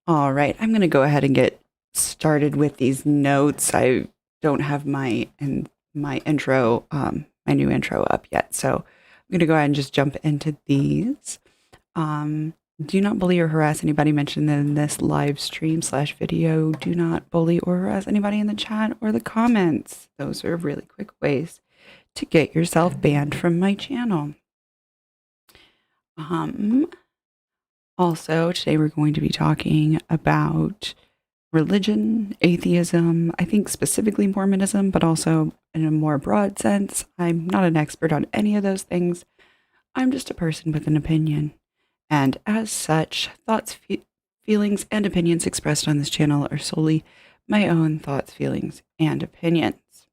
All right, I'm going to go ahead and get started with these notes. I don't have my intro, my new intro up yet, so I'm going to go ahead and just jump into these. Do not bully or harass anybody mentioned in this live stream slash video. Do not bully or harass anybody in the chat or the comments. Those are really quick ways to get yourself banned from my channel. Also, today we're going to be talking about religion, atheism, I think specifically Mormonism, but also in a more broad sense. I'm not an expert on any of those things. I'm just a person with an opinion. And as such, thoughts, feelings, and opinions expressed on this channel are solely my own thoughts, feelings, and opinions.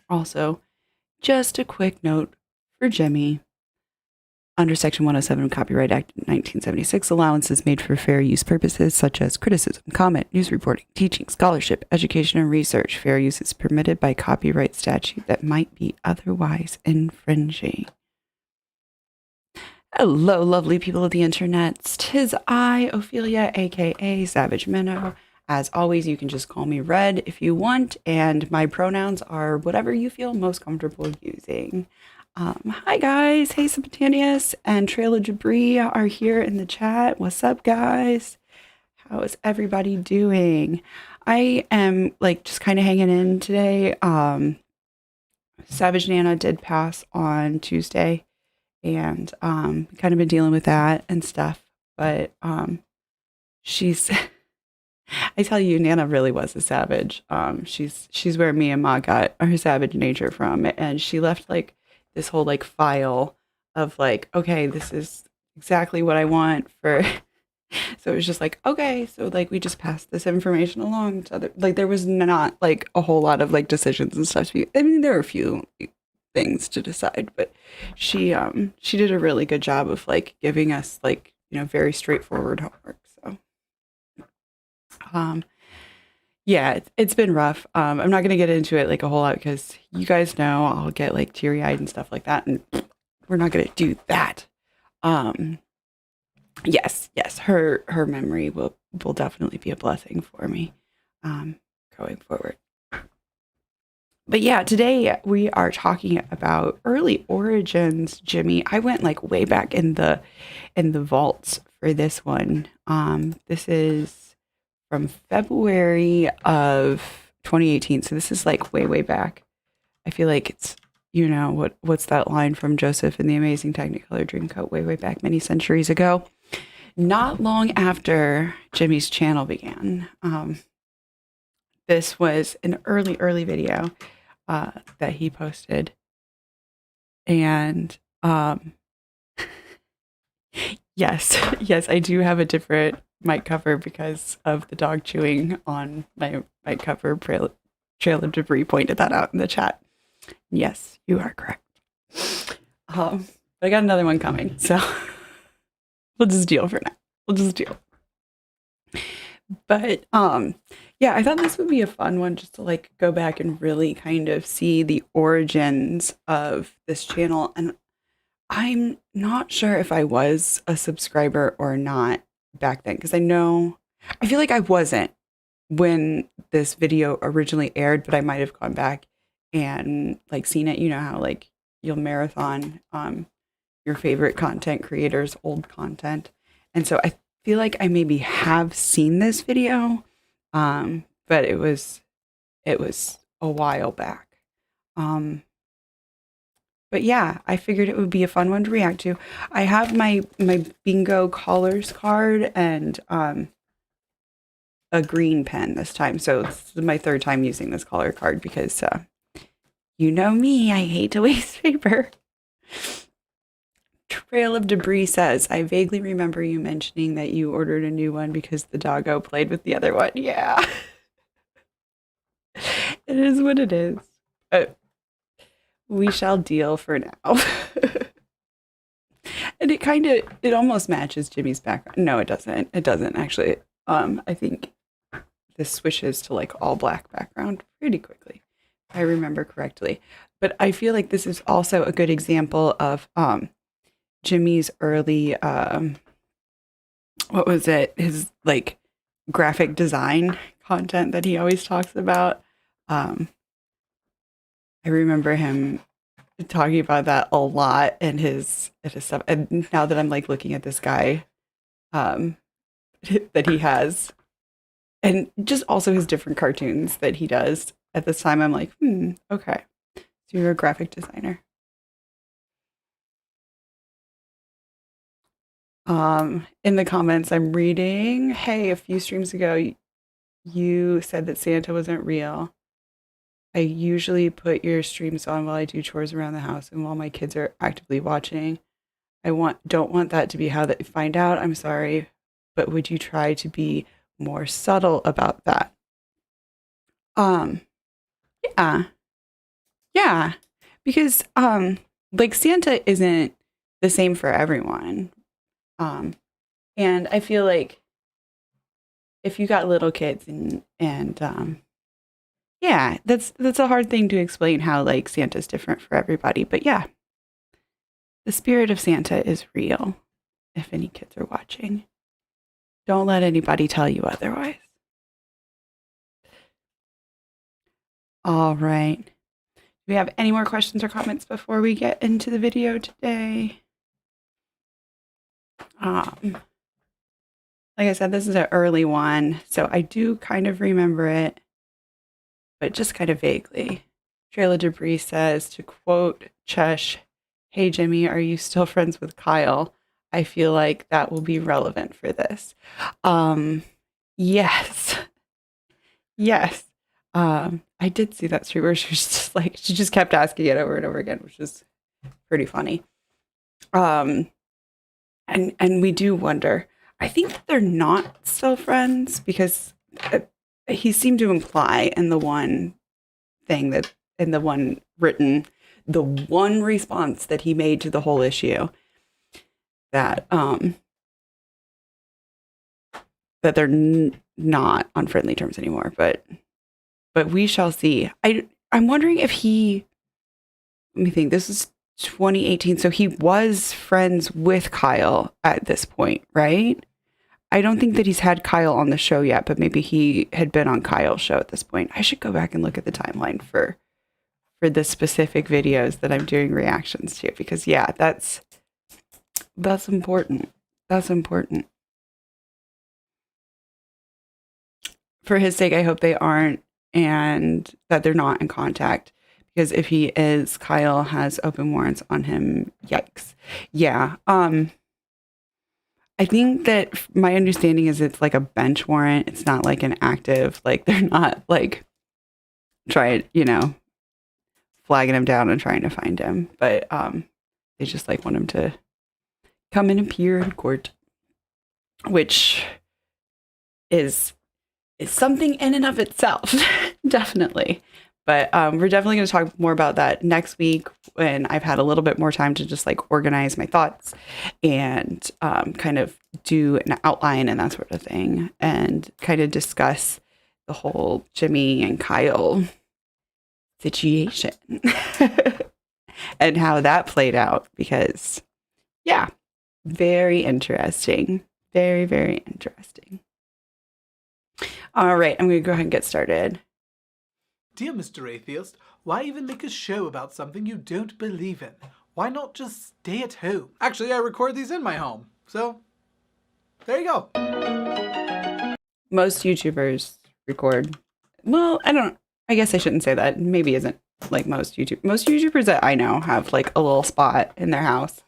Also, just a quick note for Jimmy. Under Section 107 Copyright Act 1976, allowances made for fair use purposes such as criticism, comment, news reporting, teaching, scholarship, education, and research. Fair use is permitted by copyright statute that might be otherwise infringing. Hello, lovely people of the internet. 'Tis I, Ophelia, aka Savage Minnow. As always, you can just call me Red if you want, and my pronouns are whatever you feel most comfortable using. Hi guys, hey Spontaneous and Trail of Debris are here in the chat. What's up, guys? How is everybody doing? I am like just kind of hanging in today. Savage Nana did pass on Tuesday, and kind of been dealing with that and stuff. But she's I tell you, Nana really was a savage. She's where me and Ma got her savage nature from, and she left like this whole like file of like, okay, this is exactly what I want for. So it was just like, okay, so like we just passed this information along to other, like there was not like a whole lot of like decisions and stuff. I mean, there were a few things to decide, but she did a really good job of like giving us like, very straightforward homework. So yeah, it's been rough. I'm not going to get into it like a whole lot because you guys know I'll get like teary-eyed and stuff like that, and we're not going to do that. Yes, her memory will definitely be a blessing for me going forward. But yeah, today we are talking about early origins, Jimmy. I went like way back in the vaults for this one. This is from February of 2018. So this is like way back. I feel like it's, what's that line from Joseph in the Amazing Technicolor Dreamcoat way back many centuries ago. Not long after Jimmy's channel began. This was an early video that he posted. And yes, I do have a different mic cover because of the dog chewing on my mic cover. Trail of Debris pointed that out in the chat. Yes, you are correct. But I got another one coming, so we'll just deal for now. We'll just deal. But yeah, I thought this would be a fun one just to like go back and really kind of see the origins of this channel. And I'm not sure if I was a subscriber or not back then, because I feel like I wasn't when this video originally aired, but I might have gone back and like seen it. You know how like you'll marathon your favorite content creators' old content. And so I feel like I maybe have seen this video, but it was a while back. But yeah, I figured it would be a fun one to react to. I have my bingo callers card and a green pen this time. So this is my third time using this caller card because you know me, I hate to waste paper. Trail of Debris says, I vaguely remember you mentioning that you ordered a new one because the doggo played with the other one. Yeah. It is what it is. We shall deal for now. And it almost matches Jimmy's background. No, it doesn't. It doesn't actually. I think this switches to like all black background pretty quickly, if I remember correctly. But I feel like this is also a good example of Jimmy's early what was it? His like graphic design content that he always talks about. I remember him talking about that a lot in his stuff. And now that I'm like looking at this guy um, that he has, and just also his different cartoons that he does at this time, I'm like, okay. So you're a graphic designer. In the comments, I'm reading, hey, a few streams ago, you said that Santa wasn't real. I usually put your streams on while I do chores around the house and while my kids are actively watching. Don't want that to be how they find out. I'm sorry, but would you try to be more subtle about that? Yeah. Yeah. Because like Santa isn't the same for everyone. And I feel like if you got little kids and yeah, that's a hard thing to explain how like Santa's different for everybody. But yeah, the spirit of Santa is real. If any kids are watching, don't let anybody tell you otherwise. All right. Do we have any more questions or comments before we get into the video today? Like I said, this is an early one, so I do kind of remember it, but just kind of vaguely. Trailer Debris says, to quote Chesh, hey Jimmy, are you still friends with Kyle? I feel like that will be relevant for this. Yes. Yes. I did see that stream where she was just like, she just kept asking it over and over again, which is pretty funny. And we do wonder, I think that they're not still friends because he seemed to imply in the one thing that, in the one response that he made to the whole issue, that that they're not on friendly terms anymore. But we shall see. I'm wondering if let me think, this is 2018, so he was friends with Kyle at this point, right? I don't think that he's had Kyle on the show yet, but maybe he had been on Kyle's show at this point. I should go back and look at the timeline for the specific videos that I'm doing reactions to, because yeah, that's important. That's important. For his sake, I hope they aren't, and that they're not in contact, because if he is, Kyle has open warrants on him. Yikes. Yeah. I think that my understanding is it's like a bench warrant. It's not like an active, like they're not like trying, flagging him down and trying to find him. But they just like want him to come and appear in court, which is something in and of itself, definitely. But we're definitely going to talk more about that next week when I've had a little bit more time to just like organize my thoughts and kind of do an outline and that sort of thing, and kind of discuss the whole Jimmy and Kyle situation and how that played out, because yeah, very interesting. Very, very interesting. All right, I'm going to go ahead and get started. Dear Mr. Atheist, why even make a show about something you don't believe in? Why not just stay at home? Actually, I record these in my home, so there you go. Most YouTubers record. Well, I guess I shouldn't say that. Maybe isn't like most YouTubers that I know have like a little spot in their house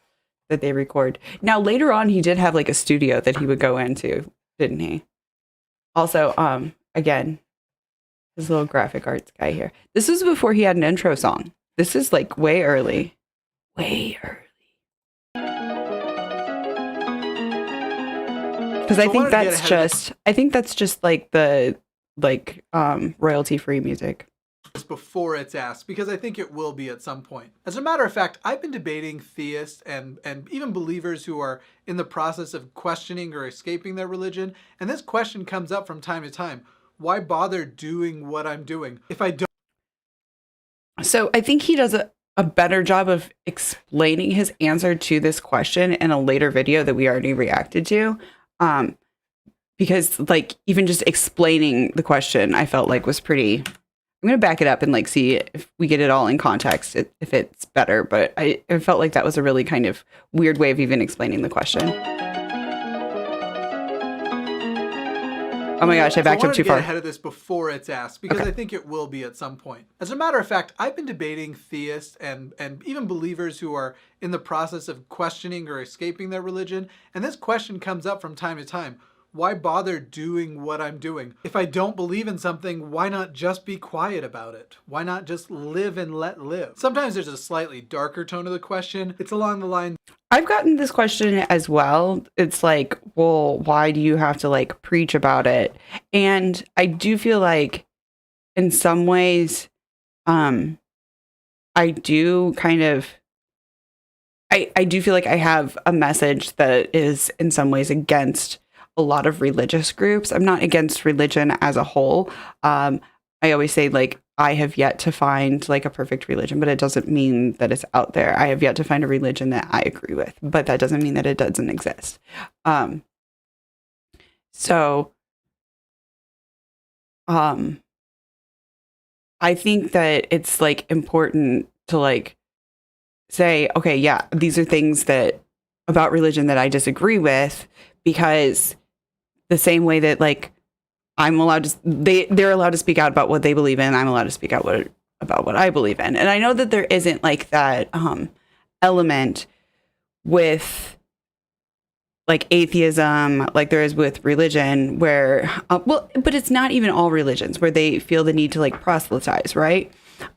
that they record. Now, later on, he did have like a studio that he would go into, didn't he? Also, again, his little graphic arts guy here. This is before he had an intro song. This is like way early. Way early. Because I think that's just like the royalty-free music. Before it's asked, because I think it will be at some point. As a matter of fact, I've been debating theists and even believers who are in the process of questioning or escaping their religion, and this question comes up from time to time. Why bother doing what I'm doing if I don't? So I think he does a better job of explaining his answer to this question in a later video that we already reacted to. Um, because like even just explaining the question, I felt like was pretty. I'm gonna back it up and like see if we get it all in context, if it's better. But I felt like that was a really kind of weird way of even explaining the question. Oh my gosh, I backed up too far. I wanted to get ahead of this before it's asked because I think it will be at some point. As a matter of fact, I've been debating theists and even believers who are in the process of questioning or escaping their religion, and this question comes up from time to time. Why bother doing what I'm doing? If I don't believe in something, why not just be quiet about it? Why not just live and let live? Sometimes there's a slightly darker tone of the question. It's along the line. I've gotten this question as well. It's like, well, why do you have to like preach about it? And I do feel like in some ways, I do kind of, I do feel like I have a message that is in some ways against a lot of religious groups. I'm not against religion as a whole. I always say like I have yet to find like a perfect religion, but it doesn't mean that it's out there. I have yet to find a religion that I agree with, but that doesn't mean that it doesn't exist. So I think that it's like important to like say, okay, yeah, these are things that about religion that I disagree with, because the same way that like I'm allowed to, they're allowed to speak out about what they believe in, I'm allowed to speak out about what I believe in. And I know that there isn't like that element with like atheism, like there is with religion, where well, but it's not even all religions where they feel the need to like proselytize, right?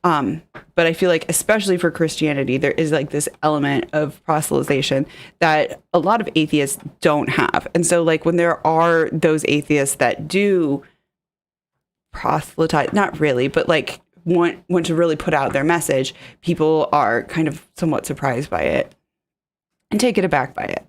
But I feel like especially for Christianity, there is like this element of proselytization that a lot of atheists don't have. And so like when there are those atheists that do proselytize, not really, but like want to really put out their message, people are kind of somewhat surprised by it and taken aback by it.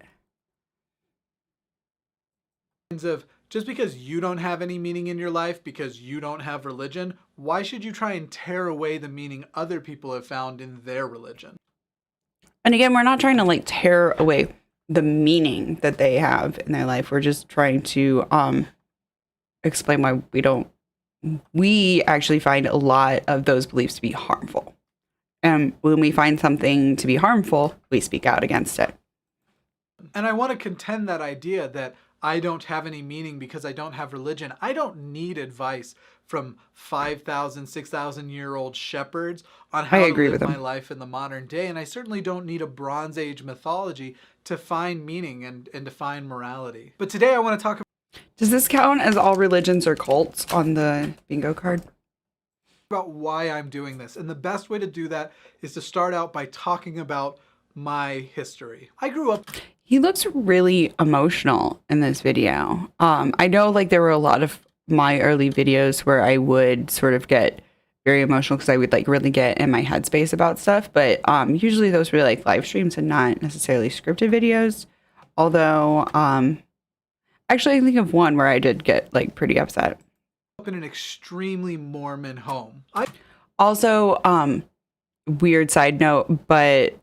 Of just because you don't have any meaning in your life because you don't have religion, why should you try and tear away the meaning other people have found in their religion? And again, we're not trying to like tear away the meaning that they have in their life. We're just trying to explain why we actually find a lot of those beliefs to be harmful. And when we find something to be harmful, we speak out against it. And I want to contend that idea that I don't have any meaning because I don't have religion. I don't need advice from 5,000, 6,000-year-old shepherds on how to live my life in the modern day. And I certainly don't need a Bronze Age mythology to find meaning and to find morality. But today I want to talk Does this count as all religions or cults on the bingo card? About why I'm doing this. And the best way to do that is to start out by talking about my history. I grew up... He looks really emotional in this video. I know like there were a lot of my early videos where I would sort of get very emotional because I would like really get in my headspace about stuff. But usually those were like live streams and not necessarily scripted videos. Although actually I think of one where I did get like pretty upset. Up in an extremely Mormon home. Also, weird side note, but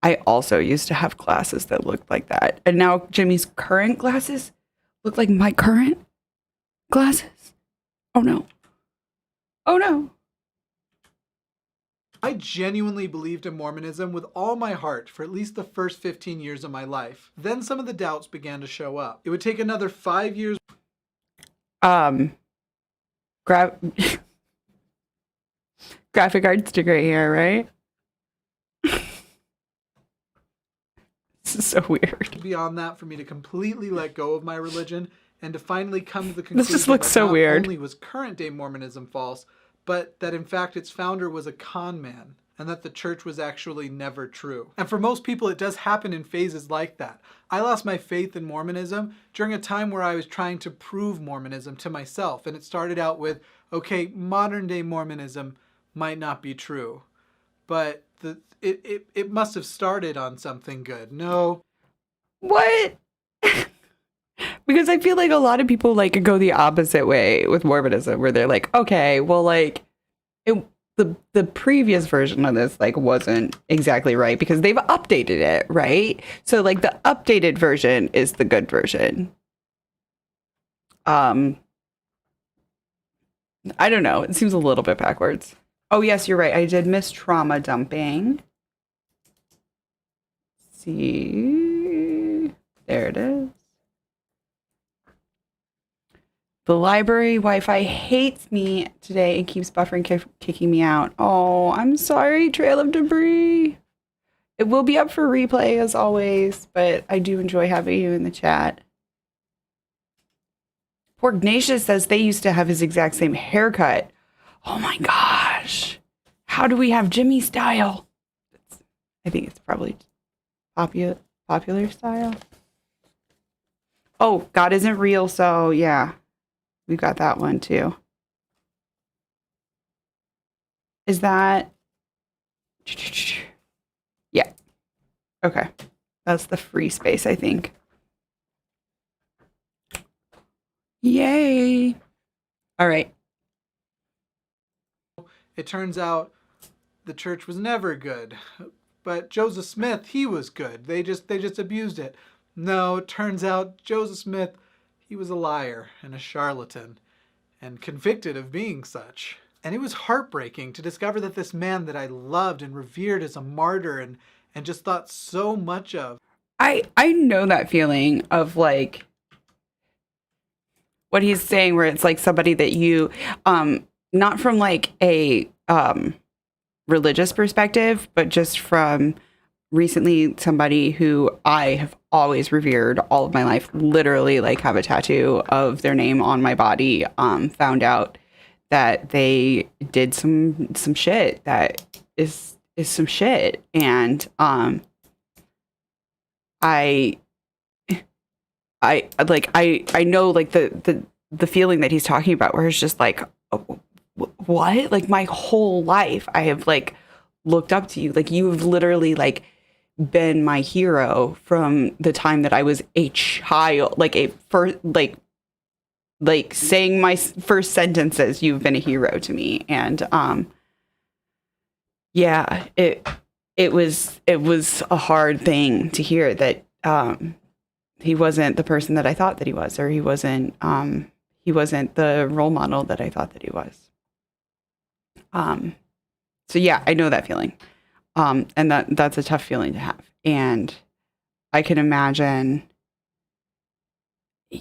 I also used to have glasses that looked like that. And now Jimmy's current glasses look like my current glasses. Oh no. Oh no. I genuinely believed in Mormonism with all my heart for at least the first 15 years of my life. Then some of the doubts began to show up. It would take another 5 years. Graphic arts degree here, right? This is so weird. Beyond that, for me to completely let go of my religion and to finally come to the conclusion this just looks so not weird. only was current day Mormonism false, but that in fact its founder was a con man and that the church was actually never true. And for most people, it does happen in phases like that. I lost my faith in Mormonism during a time where I was trying to prove Mormonism to myself. And it started out with, okay, modern day Mormonism might not be true, but it must have started on something good. No. What? Because I feel like a lot of people like go the opposite way with Mormonism, where they're like, okay, well, like the the previous version of this like wasn't exactly right because they've updated it, right? So like the updated version is the good version. I don't know. It seems a little bit backwards. Oh yes, you're right. I did miss trauma dumping. See, there it is. The library Wi-Fi hates me today and keeps buffering, kicking me out. Oh, I'm sorry, Trail of Debris. It will be up for replay as always, but I do enjoy having you in the chat. Poor Ignatius says they used to have his exact same haircut. Oh my gosh. How do we have Jimmy style? I think it's probably popular style. Oh, God isn't real, so yeah. We got that one too. Is that? Yeah. Okay. That's the free space, I think. Yay. All right. It turns out the church was never good. But Joseph Smith, he was good. They just abused it. No, it turns out Joseph Smith, he was a liar and a charlatan and convicted of being such. And it was heartbreaking to discover that this man that I loved and revered as a martyr and just thought so much of. I know that feeling of like what he's saying where it's like somebody that you not from like a religious perspective, but just from recently somebody who I have always revered all of my life, literally like have a tattoo of their name on my body, found out that they did some shit that is some shit. And I know like the feeling that he's talking about where it's just like, oh, what? Like my whole life I have like looked up to you. Like you have literally like been my hero from the time that I was a child, like a first, like saying my first sentences, you've been a hero to me. And yeah, it was a hard thing to hear that he wasn't the person that I thought that he was, or he wasn't the role model that I thought that he was. So yeah, I know that feeling. And that's a tough feeling to have. And I can imagine,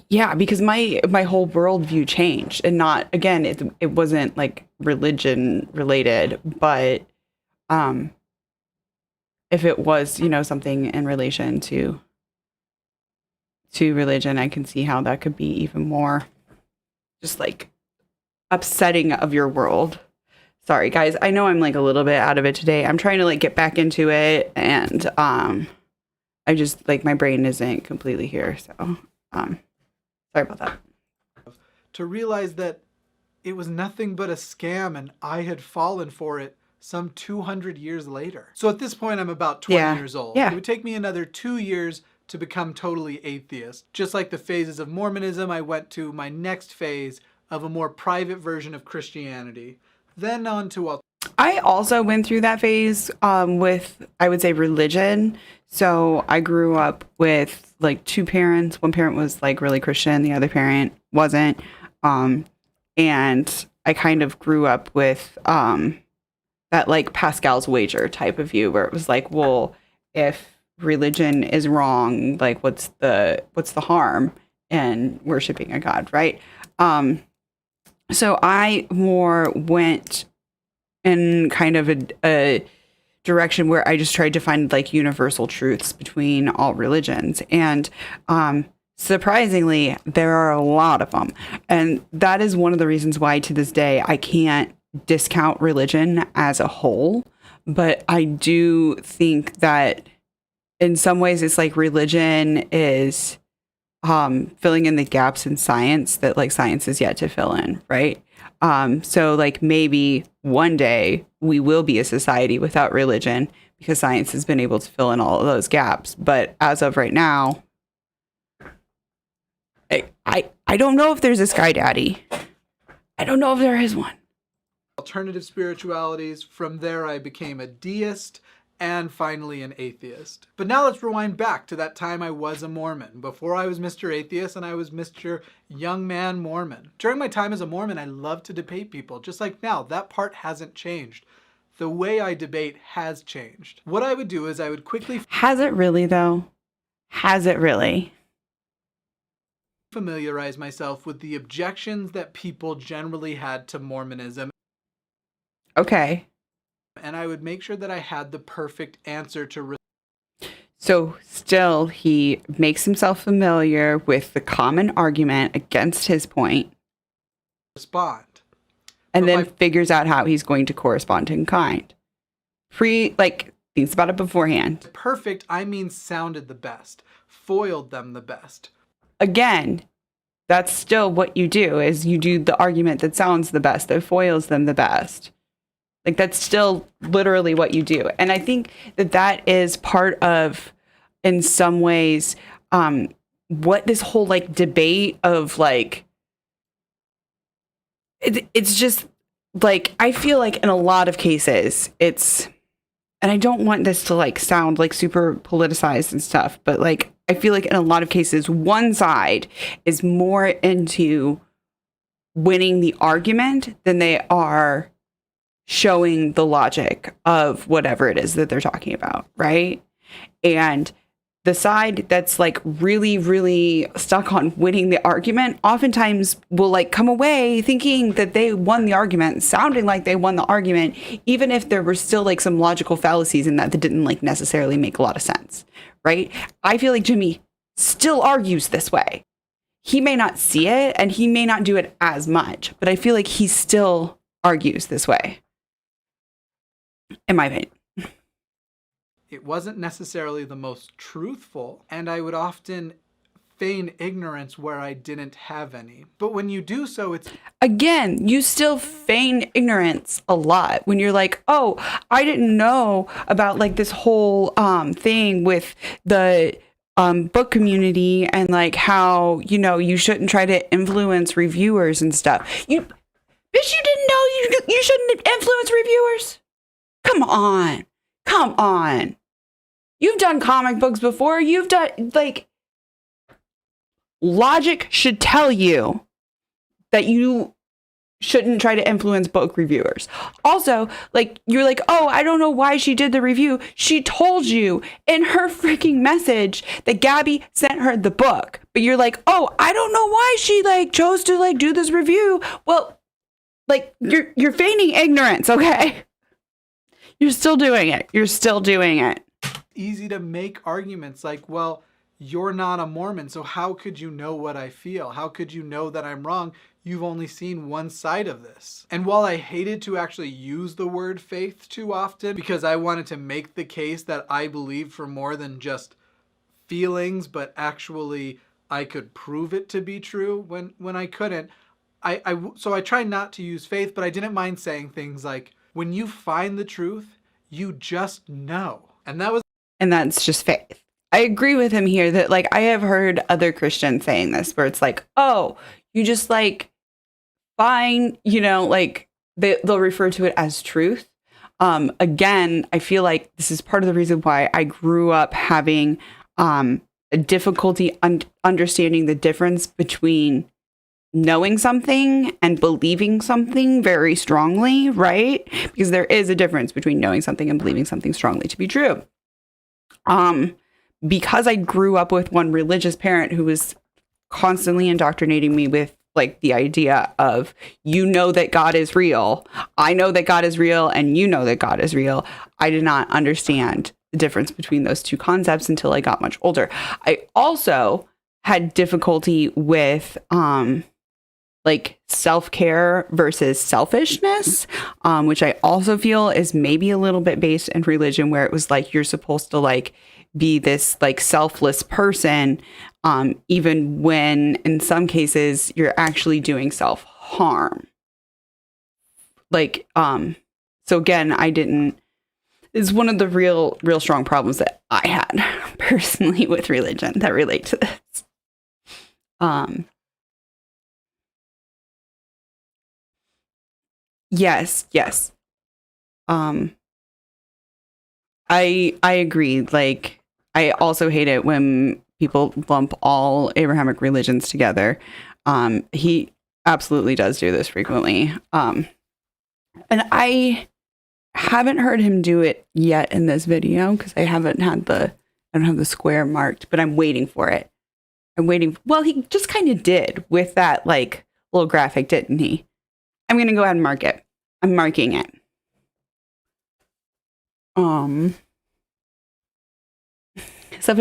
yeah, because my whole worldview changed, and not, again, it wasn't like religion related, but if it was, you know, something in relation to religion, I can see how that could be even more just like upsetting of your world. Sorry guys, I know I'm like a little bit out of it today. I'm trying to like get back into it, and I just like my brain isn't completely here, so sorry about that. To realize that it was nothing but a scam and I had fallen for it some 200 years later. So at this point I'm about 20 years old. Yeah. It would take me another 2 years to become totally atheist. Just like the phases of Mormonism, I went to my next phase of a more private version of Christianity. Then on to I also went through that phase with, I would say, religion. So I grew up with like two parents. One parent was like really Christian, the other parent wasn't. And I kind of grew up with that like Pascal's wager type of view, where it was like, well, if religion is wrong, like what's the harm in worshiping a god, right? So I more went in kind of a direction where I just tried to find like universal truths between all religions. And surprisingly, there are a lot of them. And that is one of the reasons why to this day I can't discount religion as a whole. But I do think that in some ways it's like religion is filling in the gaps in science that like science is yet to fill in, right? So like maybe one day we will be a society without religion because science has been able to fill in all of those gaps. But as of right now, I don't know if there's a sky daddy. I don't know if there is one. alternative spiritualities. From there, I became a deist, and finally an atheist. But now let's rewind back to that time I was a Mormon, before I was Mr. Atheist and I was Mr. Young Man Mormon. During my time as a Mormon, I loved to debate people, just like now. That part hasn't changed. The way I debate has changed. What I would do is I would quickly... Has it really, though? Has it really? ...familiarize myself with the objections that people generally had to Mormonism. Okay. And I would make sure that I had the perfect answer to... So still, he makes himself familiar with the common argument against his point. ...respond. And then figures out how he's going to correspond in kind. Thinks about it beforehand. Perfect, I mean sounded the best. Foiled them the best. Again, that's still what you do, is you do the argument that sounds the best, that foils them the best. Like, that's still literally what you do. And I think that that is part of, in some ways, what this whole, debate of, it's just, I feel like in a lot of cases, it's, and I don't want this to, sound, super politicized and stuff, but, I feel like in a lot of cases, one side is more into winning the argument than they are showing the logic of whatever it is that they're talking about, right? And the side that's really, really stuck on winning the argument oftentimes will come away thinking that they won the argument, sounding like they won the argument, even if there were still some logical fallacies in that didn't necessarily make a lot of sense, right? I feel like Jimmy still argues this way. He may not see it and he may not do it as much, but I feel like he still argues this way. In my opinion. It wasn't necessarily the most truthful, and I would often feign ignorance where I didn't have any. But when you do so, it's... Again, you still feign ignorance a lot when you're oh, I didn't know about this whole thing with the book community and how, you shouldn't try to influence reviewers and stuff. Bitch, you didn't know you shouldn't influence reviewers? Come on. Come on. You've done comic books before. You've done, logic should tell you that you shouldn't try to influence book reviewers. Also, you're oh, I don't know why she did the review. She told you in her freaking message that Gabby sent her the book. But you're oh, I don't know why she, chose to, do this review. Well, you're feigning ignorance, okay? You're still doing it. You're still doing it. Easy to make arguments well, you're not a Mormon, so how could you know what I feel? How could you know that I'm wrong? You've only seen one side of this. And while I hated to actually use the word faith too often, because I wanted to make the case that I believed for more than just feelings, but actually I could prove it to be true when I couldn't, so I tried not to use faith, but I didn't mind saying things when you find the truth, you just know. And that's just faith. I agree with him here that I have heard other Christians saying this where it's oh, you just find, they'll refer to it as truth. Again, I feel like this is part of the reason why I grew up having a difficulty understanding the difference between knowing something and believing something very strongly, right? Because there is a difference between knowing something and believing something strongly to be true. Because I grew up with one religious parent who was constantly indoctrinating me with the idea of, that God is real. I know that God is real and you know that God is real. I did not understand the difference between those two concepts until I got much older. I also had difficulty with, self-care versus selfishness, which I also feel is maybe a little bit based in religion, where it was you're supposed to be this selfless person, even when in some cases you're actually doing self-harm. So again, it's one of the real strong problems that I had personally with religion that relate to this. Yes, yes. Um, I agree. Like, I also hate it when people lump all Abrahamic religions together. He absolutely does do this frequently. And I haven't heard him do it yet in this video because I don't have the square marked, but I'm waiting for it. I'm waiting. Well, he just kind of did with that like little graphic, didn't he? I'm going to go ahead and mark it. I'm marking it. So,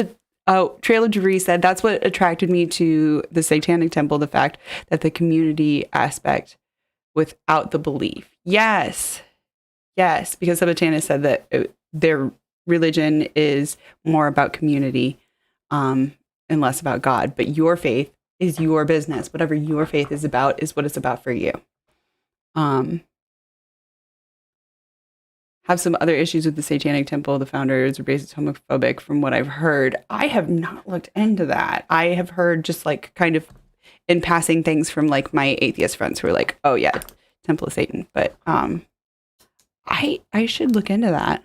Trail of Jabri said that's what attracted me to the Satanic Temple, the fact that the community aspect without the belief. Yes. Yes. Because Sabatana said that their religion is more about community and less about God. But your faith is your business. Whatever your faith is what it's about for you. Have some other issues with the Satanic Temple. The founders are basically homophobic from what I've heard. I have not looked into that. I have heard just like kind of in passing things from like my atheist friends who are like, oh yeah, Temple of Satan. But I should look into that.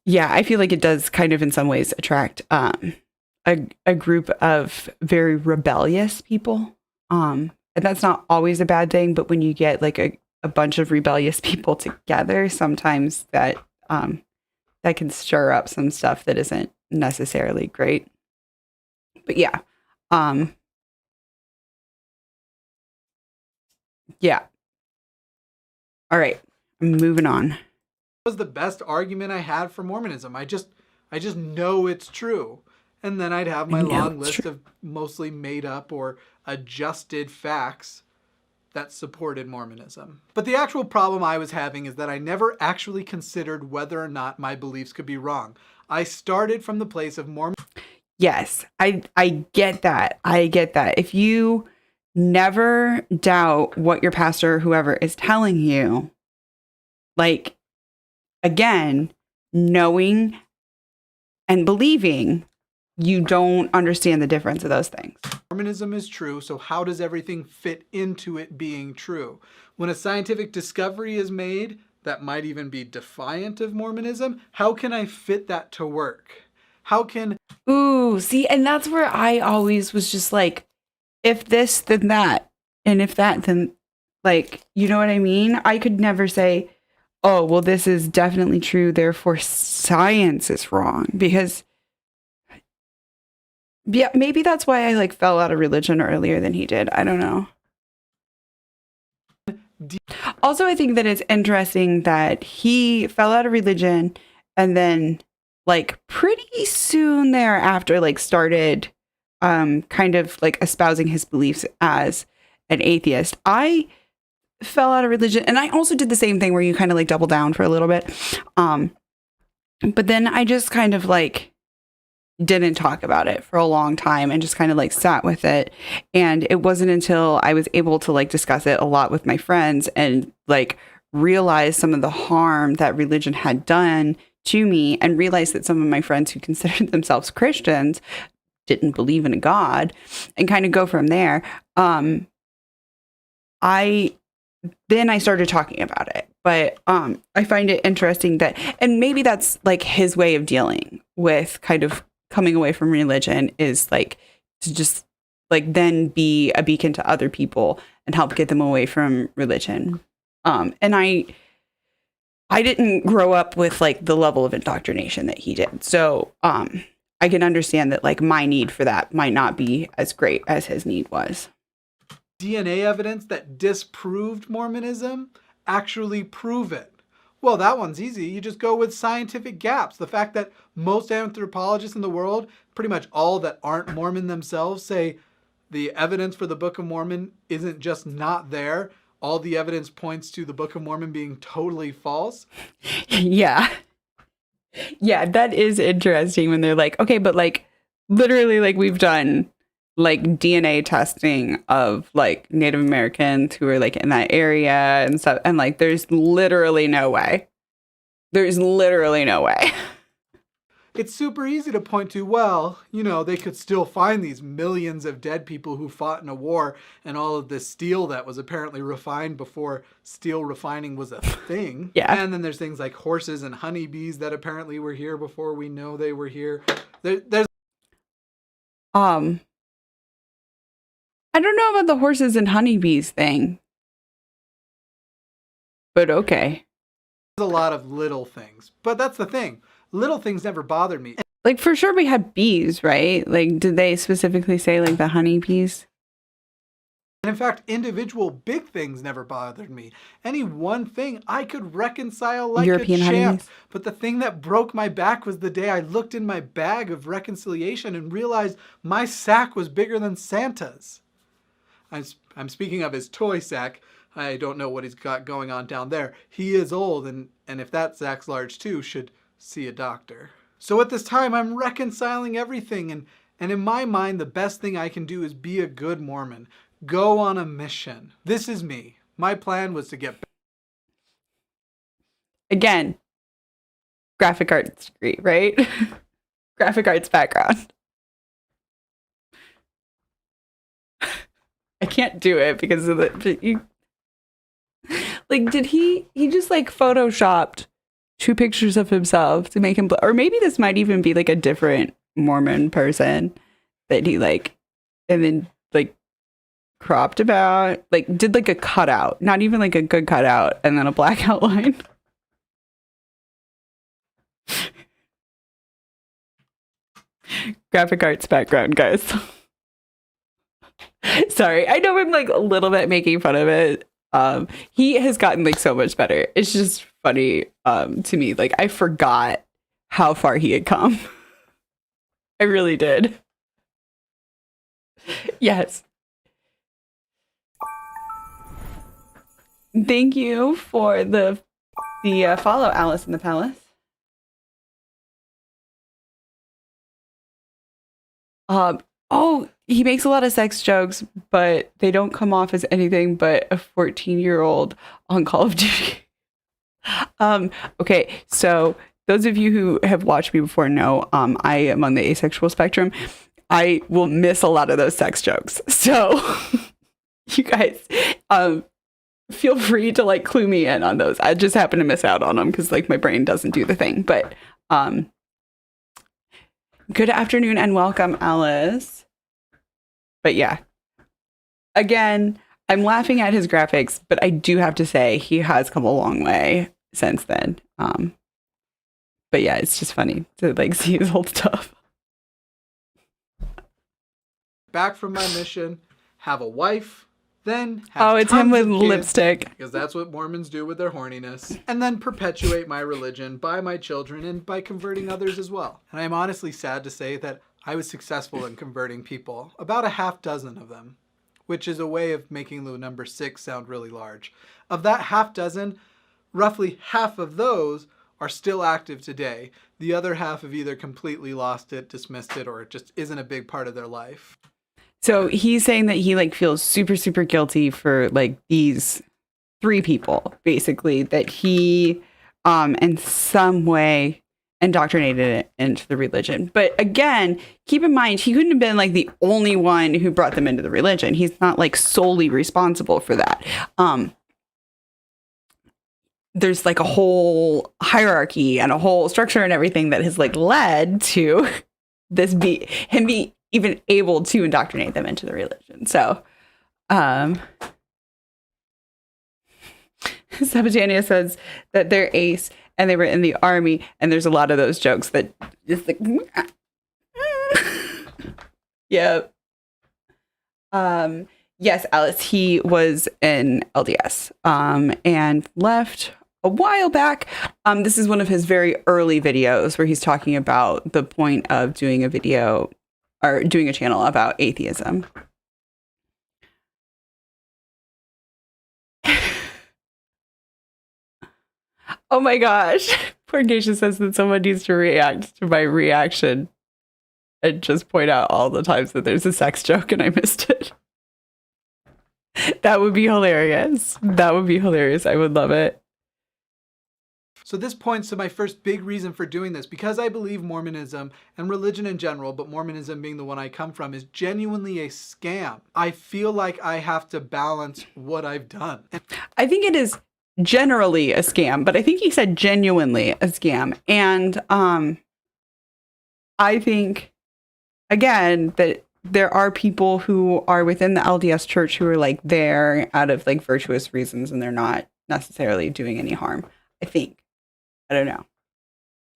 Yeah, I feel like it does kind of in some ways attract a group of very rebellious people. And that's not always a bad thing, but when you get like a bunch of rebellious people together, sometimes that that can stir up some stuff that isn't necessarily great. But yeah. Yeah. All right. I'm moving on. Was the best argument I had for Mormonism. I just know it's true. And then I'd have my long list of mostly made up or adjusted facts that supported Mormonism. But the actual problem I was having is that I never actually considered whether or not my beliefs could be wrong. I started from the place of Mormon. Yes, I get that. I get that. If you never doubt what your pastor or whoever is telling you, like, again, knowing and believing, you don't understand the difference of those things. Mormonism is true, so how does everything fit into it being true? When a scientific discovery is made that might even be defiant of Mormonism, how can I fit that to work? How can... Ooh, see, and that's where I always was just like, if this, then that. And if that, then like, you know what I mean? I could never say, oh, well, this is definitely true, therefore science is wrong. Because yeah, maybe that's why I like fell out of religion earlier than he did. I don't know. Also, I think that it's interesting that he fell out of religion and then like pretty soon thereafter like started kind of like espousing his beliefs as an atheist. I fell out of religion and I also did the same thing where you kind of like double down for a little bit. But then I just kind of like didn't talk about it for a long time and just kind of like sat with it. And it wasn't until I was able to like discuss it a lot with my friends and like realize some of the harm that religion had done to me and realize that some of my friends who considered themselves Christians didn't believe in a God and kind of go from there. I started talking about it, but I find it interesting that, and maybe that's like his way of dealing with kind of coming away from religion is like to just like then be a beacon to other people and help get them away from religion. And I didn't grow up with like the level of indoctrination that he did. So I can understand that like my need for that might not be as great as his need was. DNA evidence that disproved Mormonism actually prove it. Well, that one's easy. You just go with scientific gaps. The fact that most anthropologists in the world, pretty much all that aren't Mormon themselves, say the evidence for the Book of Mormon isn't just not there. All the evidence points to the Book of Mormon being totally false. Yeah. Yeah, that is interesting when they're like, okay, but like literally like we've done like DNA testing of like Native Americans who are like in that area and stuff. And like, there's literally no way. There's literally no way. it's super easy to point to, well, you know, they could still find these millions of dead people who fought in a war and all of this steel that was apparently refined before steel refining was a thing. Yeah. And then there's things like horses and honeybees that apparently were here before we know they were here. There's I don't know about the horses and honeybees thing, but okay. a lot of little things, but that's the thing. Little things never bothered me. Like, for sure we had bees, right? Like, did they specifically say, like, the honeybees? And in fact, individual big things never bothered me. Any one thing I could reconcile like European a champ. honeybees? But the thing that broke my back was the day I looked in my bag of reconciliation and realized my sack was bigger than Santa's. I'm speaking of his toy sack. I don't know what he's got going on down there. He is old, and if that sack's large too, should see a doctor. So at this time, I'm reconciling everything, and in my mind, the best thing I can do is be a good Mormon. Go on a mission. This is me. My plan was to get... Again, graphic arts degree, right? Graphic arts background. I can't do it because of the... Like, did he just, like, photoshopped 2 pictures of himself to make him... Or maybe this might even be, like, a different Mormon person that he, like... And then, like, cropped about... Like, did, like, a cutout. Not even, like, a good cutout. And then a black outline. Graphic arts background, guys. Sorry, I know I'm, like, a little bit making fun of it. He has gotten, like, so much better. It's just funny to me. Like, I forgot how far he had come. I really did. Yes. Thank you for the follow, Alice in the Palace. Oh, he makes a lot of sex jokes, but they don't come off as anything but a 14-year-old on Call of Duty. Okay, so those of you who have watched me before know I am on the asexual spectrum. I will miss a lot of those sex jokes. So you guys feel free to, like, clue me in on those. I just happen to miss out on them because, like, my brain doesn't do the thing. But good afternoon and welcome, Alice. But yeah, again, I'm laughing at his graphics, but I do have to say he has come a long way since then. But yeah, it's just funny to, like, see his old stuff. Back from my mission, have a wife, then have it's tons him with of kids, lipstick. because that's what Mormons do with their horniness, and then perpetuate my religion by my children and by converting others as well. And I'm honestly sad to say that I was successful in converting people, about a half dozen of them, which is a way of making the number 6 sound really large. Of that half dozen, roughly half of those are still active today. The other half have either completely lost it, dismissed it, or it just isn't a big part of their life. So he's saying that he, like, feels super, super guilty for, like, these 3 people, basically, that he in some way indoctrinated it into the religion. But again, keep in mind, he couldn't have been, like, the only one who brought them into the religion. He's not, like, solely responsible for that. There's, like, a whole hierarchy and a whole structure and everything that has, like, led to him be even able to indoctrinate them into the religion. So Sabatania says that they're ace and they were in the army, and there's a lot of those jokes that just, like, yep. Yes, Alice, he was in LDS and left a while back. This is one of his very early videos where he's talking about the point of doing a video or doing a channel about atheism. Oh my gosh. Poor Geisha says that someone needs to react to my reaction and just point out all the times that there's a sex joke and I missed it. That would be hilarious. That would be hilarious. I would love it. So this points to my first big reason for doing this. Because I believe Mormonism and religion in general, but Mormonism being the one I come from, is genuinely a scam. I feel like I have to balance what I've done. I think it is generally a scam, but I think he said genuinely a scam. And I think, again, that there are people who are within the LDS church who are like there out of like virtuous reasons and they're not necessarily doing any harm. I think. I don't know.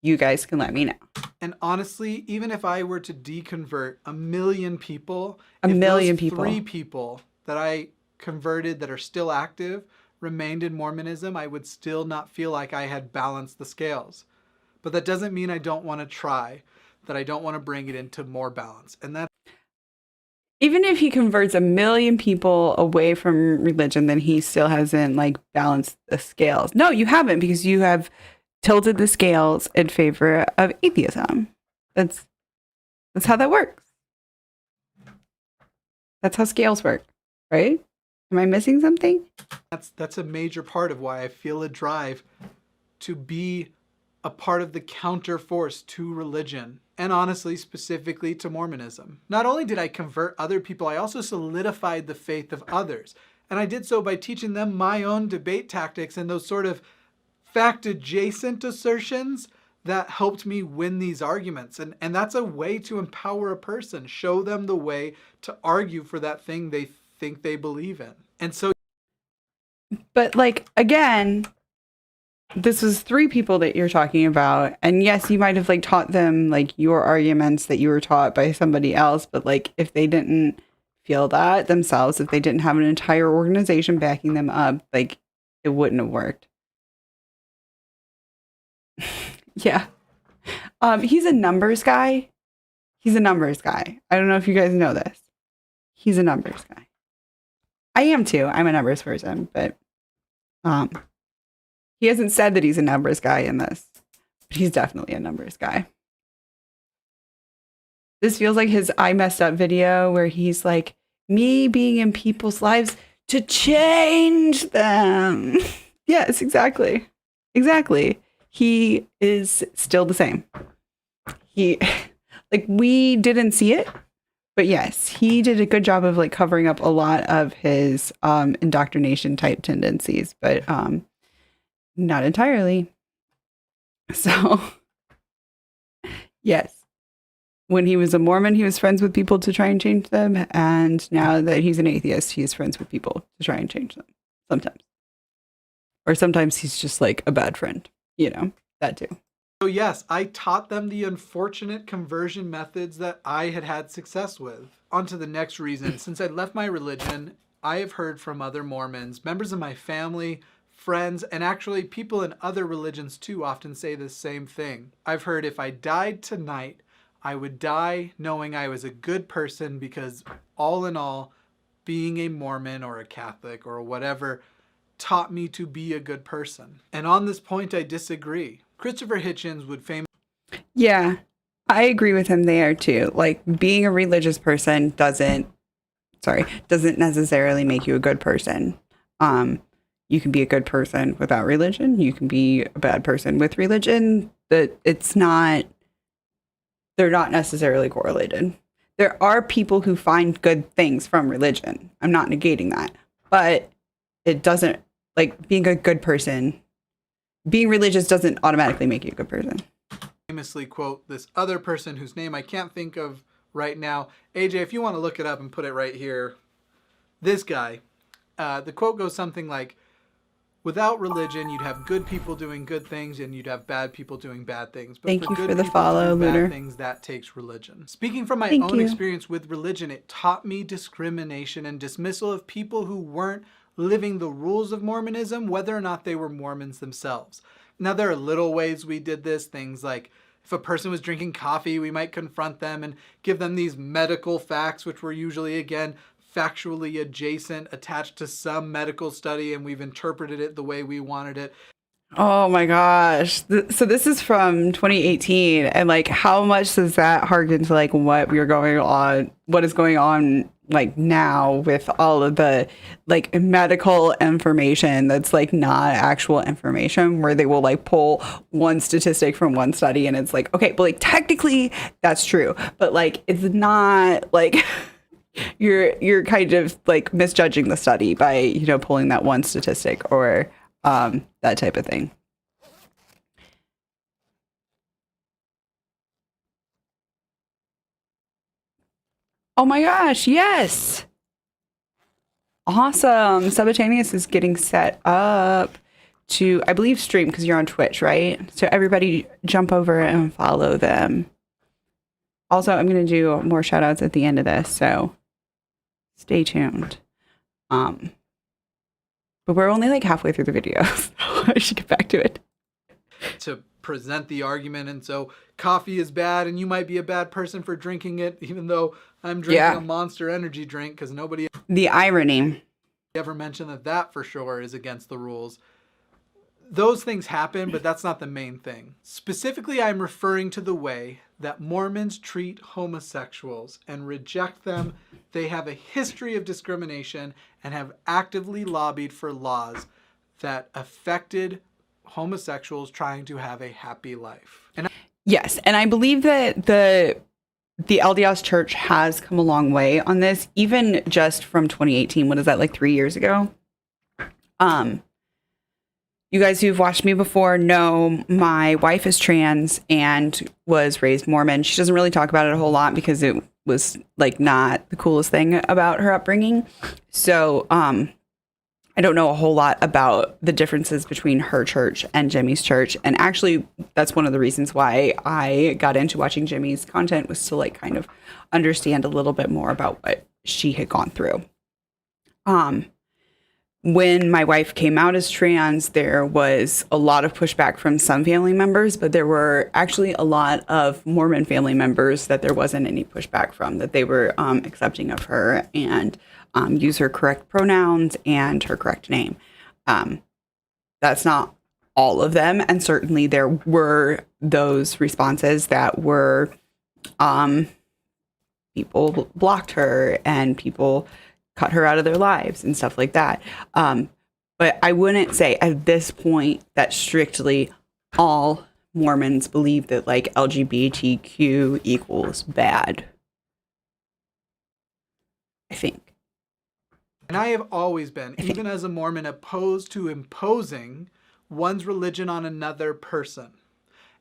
You guys can let me know. And honestly, even if I were to deconvert 1 million people, three people that I converted that are still active remained in Mormonism, I would still not feel like I had balanced the scales. But that doesn't mean I don't want to try, that I don't want to bring it into more balance. And that even if he converts 1 million people away from religion, then he still hasn't like balanced the scales. No, you haven't, because you have tilted the scales in favor of atheism. That's how that works. That's how scales work, right? Am I missing something? That's a major part of why I feel a drive to be a part of the counter force to religion, and honestly, specifically to Mormonism. Not only did I convert other people, I also solidified the faith of others. And I did so by teaching them my own debate tactics and those sort of fact-adjacent assertions that helped me win these arguments. And that's a way to empower a person, show them the way to argue for that thing they think they believe in. And so, but like, again, this was 3 people that you're talking about. And yes, you might have like taught them like your arguments that you were taught by somebody else. But like, if they didn't feel that themselves, if they didn't have an entire organization backing them up, like it wouldn't have worked. Yeah. He's a numbers guy. He's a numbers guy. I don't know if you guys know this. He's a numbers guy. I am too. I'm a numbers person, but he hasn't said that he's a numbers guy in this, but he's definitely a numbers guy. This feels like his I messed up video where he's like, me being in people's lives to change them. Yes, exactly. Exactly. He is still the same. He, like, we didn't see it, but yes, he did a good job of like covering up a lot of his indoctrination type tendencies, but not entirely. So, yes. When he was a Mormon, he was friends with people to try and change them. And now that he's an atheist, he's friends with people to try and change them. Sometimes. Or sometimes he's just like a bad friend. You know, that too. So yes, I taught them the unfortunate conversion methods that I had had success with. On to the next reason. Since I left my religion, I have heard from other Mormons, members of my family, friends, and actually people in other religions too often say the same thing. I've heard if I died tonight, I would die knowing I was a good person because all in all, being a Mormon or a Catholic or whatever taught me to be a good person. And on this point, I disagree. Christopher Hitchens would famously... Yeah, I agree with him there too. Like, being a religious person doesn't necessarily make you a good person. You can be a good person without religion. You can be a bad person with religion. They're not necessarily correlated. There are people who find good things from religion. I'm not negating that. But it doesn't, like, being a good person, being religious doesn't automatically make you a good person. Famously quote this other person whose name I can't think of right now. AJ, if you want to look it up and put it right here. This guy. The quote goes something like, without religion, you'd have good people doing good things and you'd have bad people doing bad things. But Thank you good for the people follow, to do Looter. bad things, that takes religion. Speaking from my Thank own you. experience with religion, it taught me discrimination and dismissal of people who weren't living the rules of Mormonism, whether or not they were Mormons themselves. Now, there are little ways we did this, things like if a person was drinking coffee, we might confront them and give them these medical facts, which were usually, again, factually adjacent, attached to some medical study, and we've interpreted it the way we wanted it. Oh my gosh. So this is from 2018, and like how much does that harken to like what is going on like now with all of the like medical information that's like not actual information, where they will like pull one statistic from one study and it's like, okay, but like technically that's true, but like it's not like you're kind of like misjudging the study by, pulling that one statistic or that type of thing. Oh my gosh, yes. Awesome. Subataneous is getting set up to, I believe, stream because you're on Twitch, right? So everybody jump over and follow them. Also, I'm going to do more shout outs at the end of this, so stay tuned. Um, but we're only like halfway through the video, so I should get back to it. To present the argument, and so coffee is bad and you might be a bad person for drinking it, even though I'm drinking a Monster Energy drink, because nobody The irony. ever mentioned that for sure is against the rules. Those things happen, but that's not the main thing. Specifically, I'm referring to the way that Mormons treat homosexuals and reject them. They have a history of discrimination and have actively lobbied for laws that affected homosexuals trying to have a happy life. Yes, and I believe that the LDS Church has come a long way on this, even just from 2018. What is that, like 3 years ago? You guys who've watched me before know my wife is trans and was raised Mormon. She doesn't really talk about it a whole lot because it was like not the coolest thing about her upbringing. So, I don't know a whole lot about the differences between her church and Jimmy's church. And actually, that's one of the reasons why I got into watching Jimmy's content, was to like kind of understand a little bit more about what she had gone through. When my wife came out as trans, there was a lot of pushback from some family members, but there were actually a lot of Mormon family members that there wasn't any pushback from, that they were accepting of her and use her correct pronouns and her correct name. That's not all of them, and certainly there were those responses that were people blocked her and people cut her out of their lives and stuff like that. But I wouldn't say at this point that strictly all Mormons believe that like LGBTQ equals bad. I think. And I have always been, even as a Mormon, opposed to imposing one's religion on another person.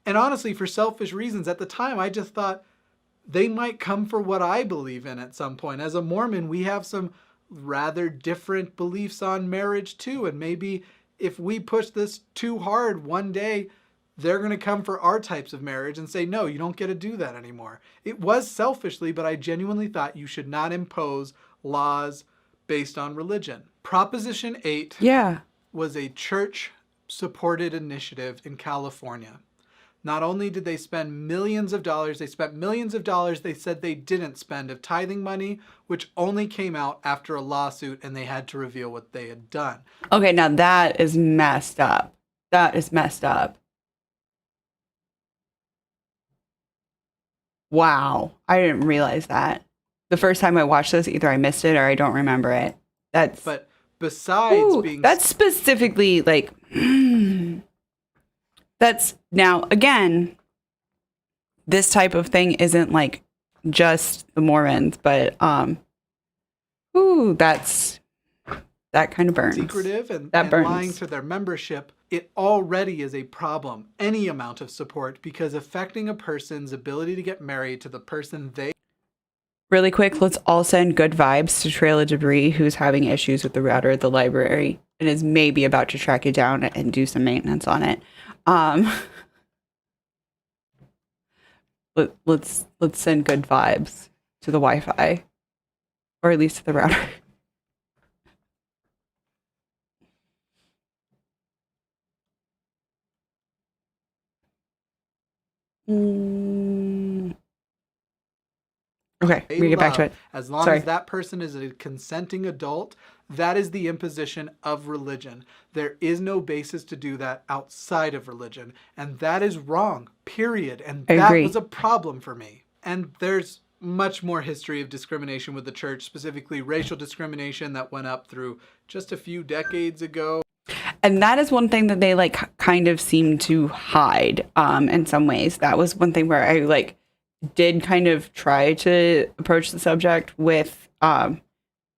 And honestly, for selfish reasons, at the time, I just thought they might come for what I believe in at some point. As a Mormon, we have some rather different beliefs on marriage too. And maybe if we push this too hard, one day they're going to come for our types of marriage and say, no, you don't get to do that anymore. It was selfishly, but I genuinely thought you should not impose laws based on religion. Proposition 8 was a church-supported initiative in California. Not only did they spend millions of dollars, they spent millions of dollars they said they didn't spend of tithing money, which only came out after a lawsuit and they had to reveal what they had done. Okay, now that is messed up. That is messed up. Wow. I didn't realize that. The first time I watched this, either I missed it or I don't remember it. But besides being... That's specifically like... That's now, again, this type of thing isn't like just the Mormons, but that's that kind of burns. Secretive and lying to their membership, it already is a problem. Any amount of support, because affecting a person's ability to get married to the person they... Really quick, let's all send good vibes to Trail of Debris, who's having issues with the router at the library and is maybe about to track it down and do some maintenance on it. Let's send good vibes to the Wi-Fi, or at least to the router. Okay, we they get back to love, it. as long Sorry. as that person is a consenting adult, that is the imposition of religion. There is no basis to do that outside of religion. And that is wrong, period. And I that agree. was a problem for me. And there's much more history of discrimination with the church, specifically racial discrimination that went up through just a few decades ago. And that is one thing that they like kind of seem to hide in some ways. That was one thing where I like did kind of try to approach the subject with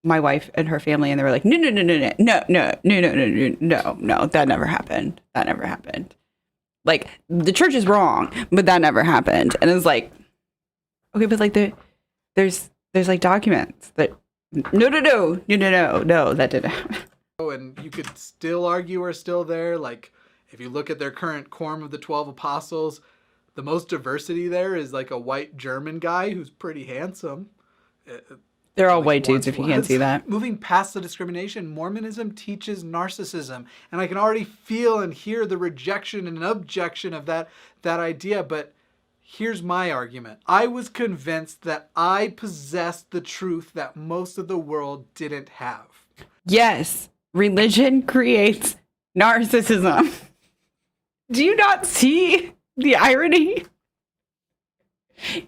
my wife and her family, and they were like, no, that never happened. That never happened. Like, the church is wrong, but that never happened. And it was like, okay, but like there's like documents that no, that didn't happen. And you could still argue are still there. Like, if you look at their current quorum of the 12 apostles, the most diversity there is like a white German guy who's pretty handsome. They're all white dudes, if you can't see that. Moving past the discrimination, Mormonism teaches narcissism. And I can already feel and hear the rejection and objection of that idea. But here's my argument. I was convinced that I possessed the truth that most of the world didn't have. Yes, religion creates narcissism. Do you not see the irony?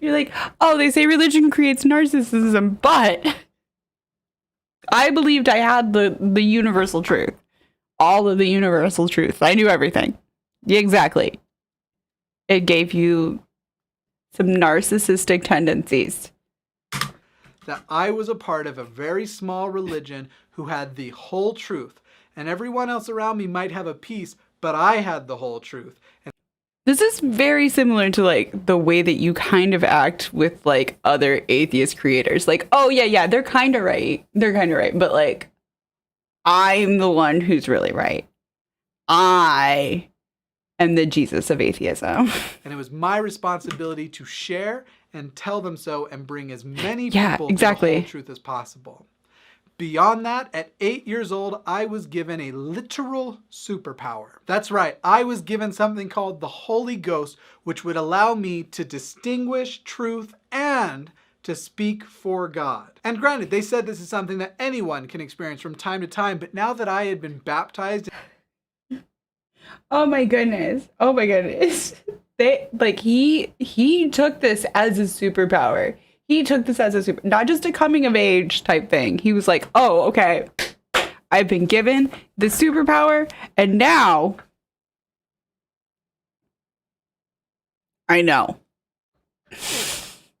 You're like, oh, they say religion creates narcissism, but I believed I had the universal truth. All of the universal truth. I knew everything. Yeah, exactly. It gave you some narcissistic tendencies. That I was a part of a very small religion who had the whole truth. And everyone else around me might have a piece, but I had the whole truth. And this is very similar to like the way that you kind of act with like other atheist creators. Like, oh yeah, they're kind of right. But like, I'm the one who's really right. I am the Jesus of atheism. And it was my responsibility to share and tell them so and bring as many Yeah, people exactly. to the whole truth as possible. Beyond that, at 8 years old, I was given a literal superpower. That's right, I was given something called the Holy Ghost, which would allow me to distinguish truth and to speak for God. And granted, they said this is something that anyone can experience from time to time, but now that I had been baptized... Oh my goodness. They like he took this as a superpower. He took this as a not just a coming of age type thing. He was like, oh, okay, I've been given the superpower, and now I know.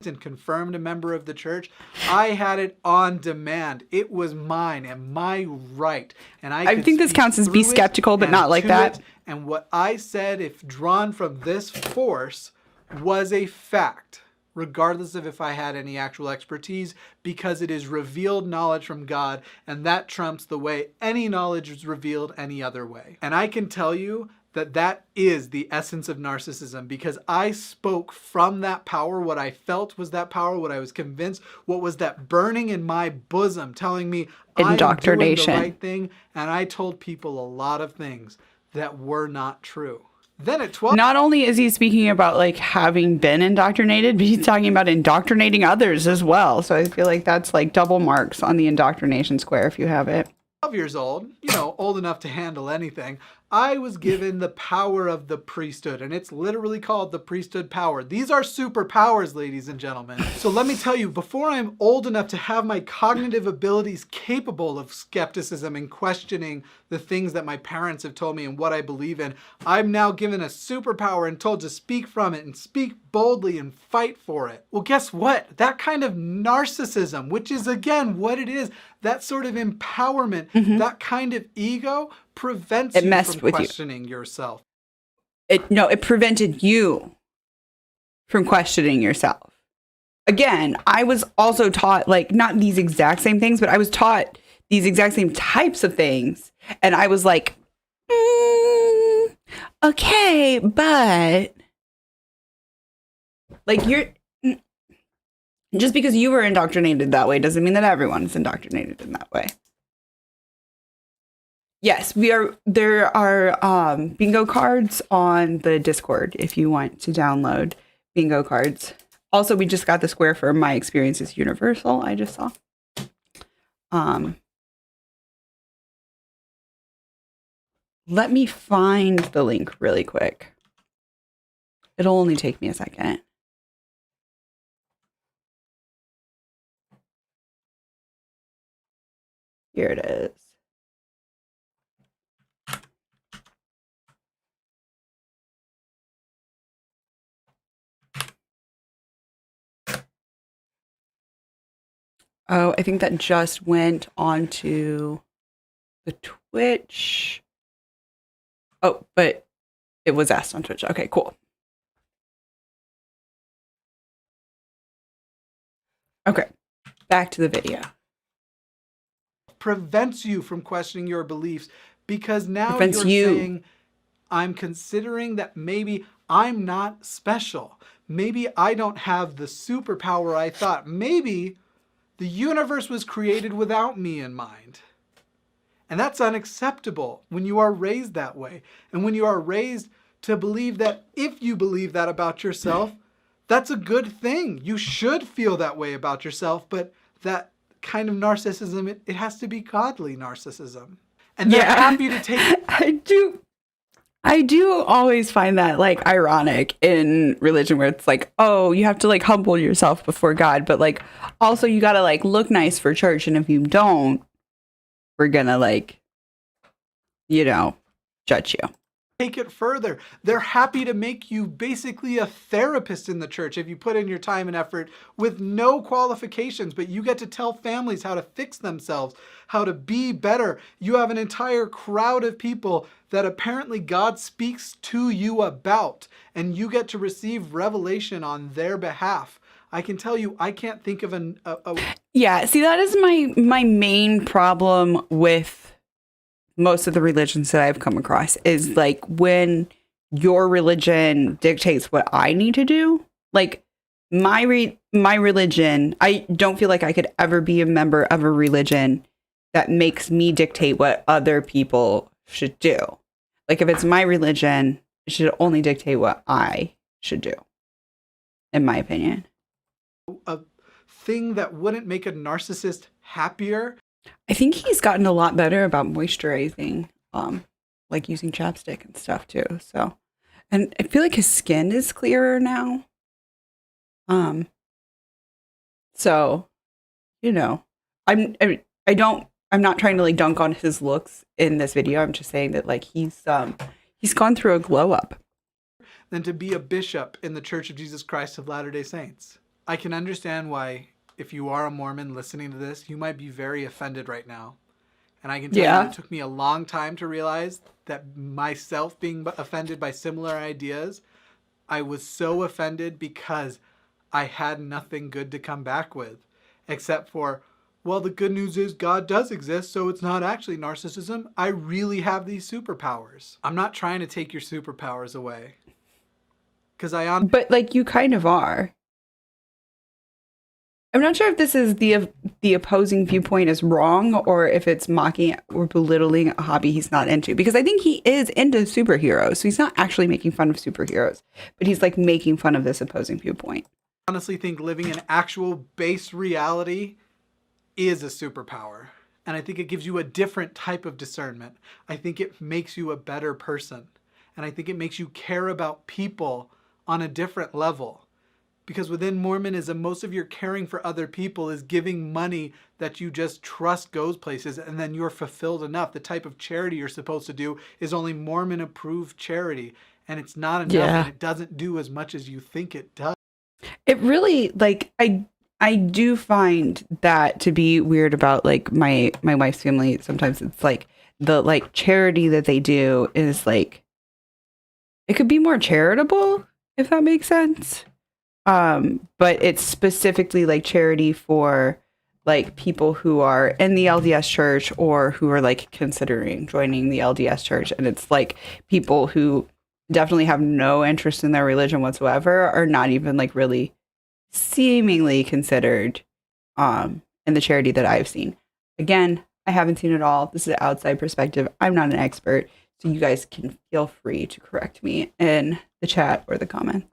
And confirmed a member of the church, I had it on demand. It was mine and my right. And I think this counts as be skeptical, but not like that. And what I said, if drawn from this force, was a fact, regardless of if I had any actual expertise, because it is revealed knowledge from God, and that trumps the way any knowledge is revealed any other way. And I can tell you that is the essence of narcissism, because I spoke from that power. What I felt was that power, what I was convinced, what was that burning in my bosom telling me I'm doing the right thing. And I told people a lot of things that were not true. Then at 12... Not only is he speaking about like having been indoctrinated, but he's talking about indoctrinating others as well. So I feel like that's like double marks on the indoctrination square if you have it. 12 years old, old enough to handle anything, I was given the power of the priesthood, and it's literally called the priesthood power. These are superpowers, ladies and gentlemen. So let me tell you, before I'm old enough to have my cognitive abilities capable of skepticism and questioning the things that my parents have told me and what I believe in, I'm now given a superpower and told to speak from it and speak boldly and fight for it. Well, guess what? That kind of narcissism, which is again what it is, that sort of empowerment, that kind of ego prevents you from questioning yourself. It prevented you from questioning yourself. Again, I was also taught, like, not these exact same things, but I was taught these exact same types of things. And I was like, okay, but like just because you were indoctrinated that way doesn't mean that everyone's indoctrinated in that way. Yes, there are bingo cards on the Discord if you want to download bingo cards. Also, we just got the square for my experience is universal. I just saw. Let me find the link really quick. It'll only take me a second. Here it is. Oh, I think that just went onto the Twitch. Oh, but it was asked on Twitch. Okay, cool. Okay, back to the video. Prevents you from questioning your beliefs, because now you're saying, I'm considering that maybe I'm not special. Maybe I don't have the superpower I thought. Maybe the universe was created without me in mind. And that's unacceptable when you are raised that way. And when you are raised to believe that if you believe that about yourself, that's a good thing. You should feel that way about yourself, but that kind of narcissism, it has to be godly narcissism. And they're happy to take it. I do always find that like ironic in religion, where it's like, oh, you have to like humble yourself before God, but like also you got to like look nice for church, and if you don't, we're gonna like, you know, judge you. Take it further. They're happy to make you basically a therapist in the church if you put in your time and effort with no qualifications, but you get to tell families how to fix themselves, how to be better. You have an entire crowd of people that apparently God speaks to you about, and you get to receive revelation on their behalf. I can tell you, I can't think of Yeah, see, that is my main problem with most of the religions that I've come across, is like when your religion dictates what I need to do. Like my religion, I don't feel like I could ever be a member of a religion that makes me dictate what other people should do. Like if it's my religion, it should only dictate what I should do, in my opinion. A thing that wouldn't make a narcissist happier. I think he's gotten a lot better about moisturizing, like using chapstick and stuff too. So, and I feel like his skin is clearer now. So, you know, I'm not trying to like dunk on his looks in this video. I'm just saying that like he's gone through a glow up. Than to be a bishop in the Church of Jesus Christ of Latter-day Saints. I can understand why, if you are a Mormon listening to this, you might be very offended right now. And I can tell you it took me a long time to realize that myself being offended by similar ideas, I was so offended because I had nothing good to come back with, except for, well, the good news is God does exist, so it's not actually narcissism. I really have these superpowers. I'm not trying to take your superpowers away. But like you kind of are. I'm not sure if this is the opposing viewpoint is wrong, or if it's mocking or belittling a hobby he's not into. Because I think he is into superheroes, so he's not actually making fun of superheroes, but he's like making fun of this opposing viewpoint. I honestly think living in actual base reality is a superpower. And I think it gives you a different type of discernment. I think it makes you a better person. And I think it makes you care about people on a different level. Because within Mormonism, most of your caring for other people is giving money that you just trust goes places, and then you're fulfilled enough. The type of charity you're supposed to do is only Mormon-approved charity, and it's not enough, and it doesn't do as much as you think it does. It really, like, I do find that to be weird about, like, my wife's family. Sometimes it's, like, the, like, charity that they do is, like, it could be more charitable, if that makes sense. But it's specifically like charity for like people who are in the LDS church or who are like considering joining the LDS church. And it's like people who definitely have no interest in their religion whatsoever, are not even like really seemingly considered in the charity that I've seen. Again, I haven't seen it all. This is an outside perspective. I'm not an expert, so you guys can feel free to correct me in the chat or the comments.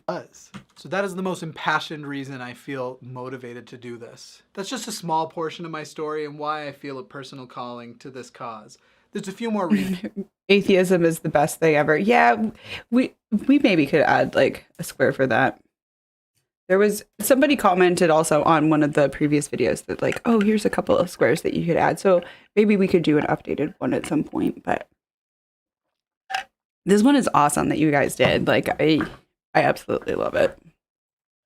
does. So that is the most impassioned reason I feel motivated to do this. That's just a small portion of my story and why I feel a personal calling to this cause. There's a few more reasons. Atheism is the best thing ever. Yeah, we maybe could add like a square for that. There was somebody commented also on one of the previous videos that like, oh, here's a couple of squares that you could add. So maybe we could do an updated one at some point. But this one is awesome that you guys did. Like, I absolutely love it.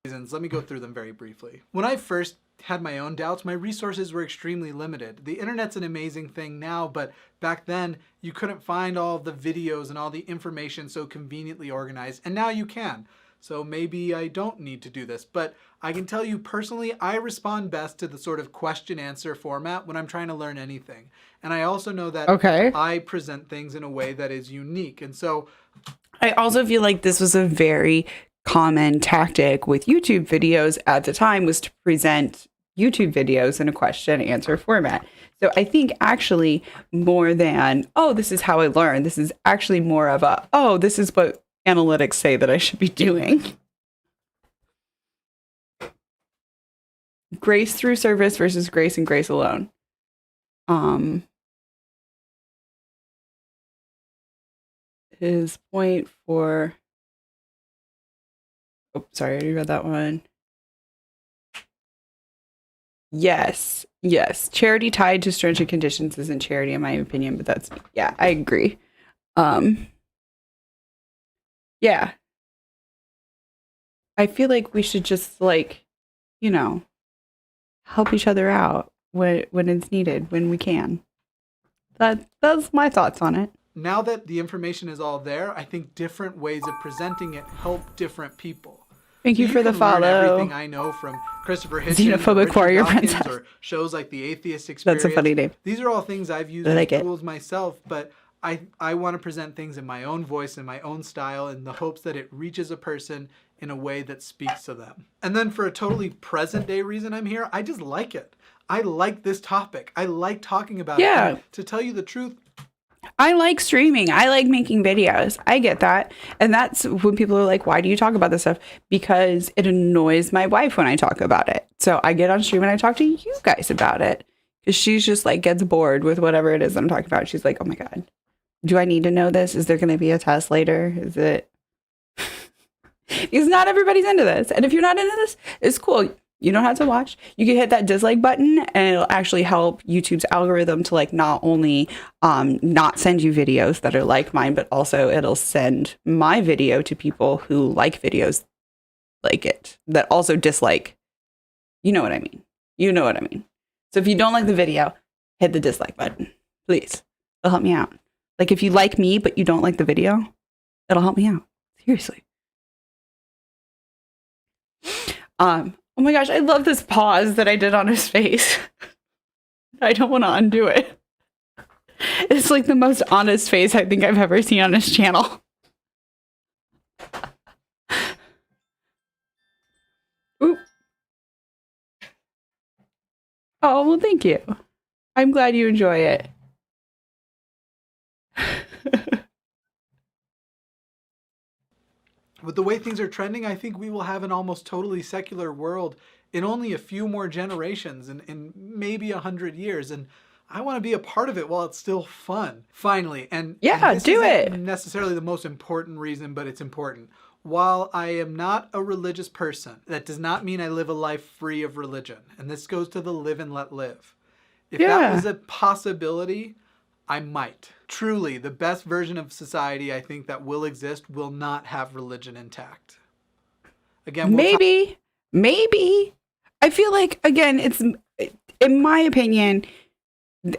Let me go through them very briefly. When I first had my own doubts, my resources were extremely limited. The internet's an amazing thing now, but back then you couldn't find all the videos and all the information so conveniently organized, and now you can. So maybe I don't need to do this, but I can tell you personally, I respond best to the sort of question-answer format when I'm trying to learn anything. And I also know that I present things in a way that is unique. And so I also feel like this was a very common tactic with YouTube videos at the time, was to present YouTube videos in a question answer format. So I think actually more than, oh, this is how I learn, this is actually more of a, oh, this is what analytics say that I should be doing. Grace through service versus grace and grace alone. His point for, oh, sorry, I already read that one. Yes. Charity tied to stringent conditions isn't charity, in my opinion, but that's, yeah, I agree. Yeah. I feel like we should just, like, you know, help each other out when it's needed, when we can. That's my thoughts on it. Now that the information is all there, I think different ways of presenting it help different people. Thank you for the follow. Everything I know from Christopher Hitchens, Xenophobic Warrior Princess, or shows like The Atheist Experience. That's a funny name. These are all things I've used as tools myself, but I want to present things in my own voice, in my own style, in the hopes that it reaches a person in a way that speaks to them. And then for a totally present day reason I'm here, I just like it. I like this topic. I like talking about it. And to tell you the truth, I like streaming. I like making videos. I get that. And that's when people are like, why do you talk about this stuff? Because it annoys my wife when I talk about it. So I get on stream and I talk to you guys about it. Because she's just like gets bored with whatever it is I'm talking about. She's like, oh my God, do I need to know this? Is there going to be a test later? Is it? Because not everybody's into this. And if you're not into this, it's cool. You don't have to watch. You can hit that dislike button and it'll actually help YouTube's algorithm to like not only not send you videos that are like mine, but also it'll send my video to people who like videos like it, that also dislike. You know what I mean? You know what I mean? So if you don't like the video, hit the dislike button, please. It'll help me out. Like if you like me, but you don't like the video, it'll help me out. Seriously. Oh my gosh, I love this pause that I did on his face. I don't want to undo it. It's like the most honest face I think I've ever seen on his channel. Oop. Oh, well, thank you. I'm glad you enjoy it. With the way things are trending, I think we will have an almost totally secular world in only a few more generations, in maybe 100 years. And I want to be a part of it while it's still fun. Finally, and yeah, do it. Isn't necessarily the most important reason, but it's important. While I am not a religious person, that does not mean I live a life free of religion. And this goes to the live and let live. If that was a possibility, I might. Truly, the best version of society I think that will exist will not have religion intact. Again, maybe. I feel like, again, it's, in my opinion,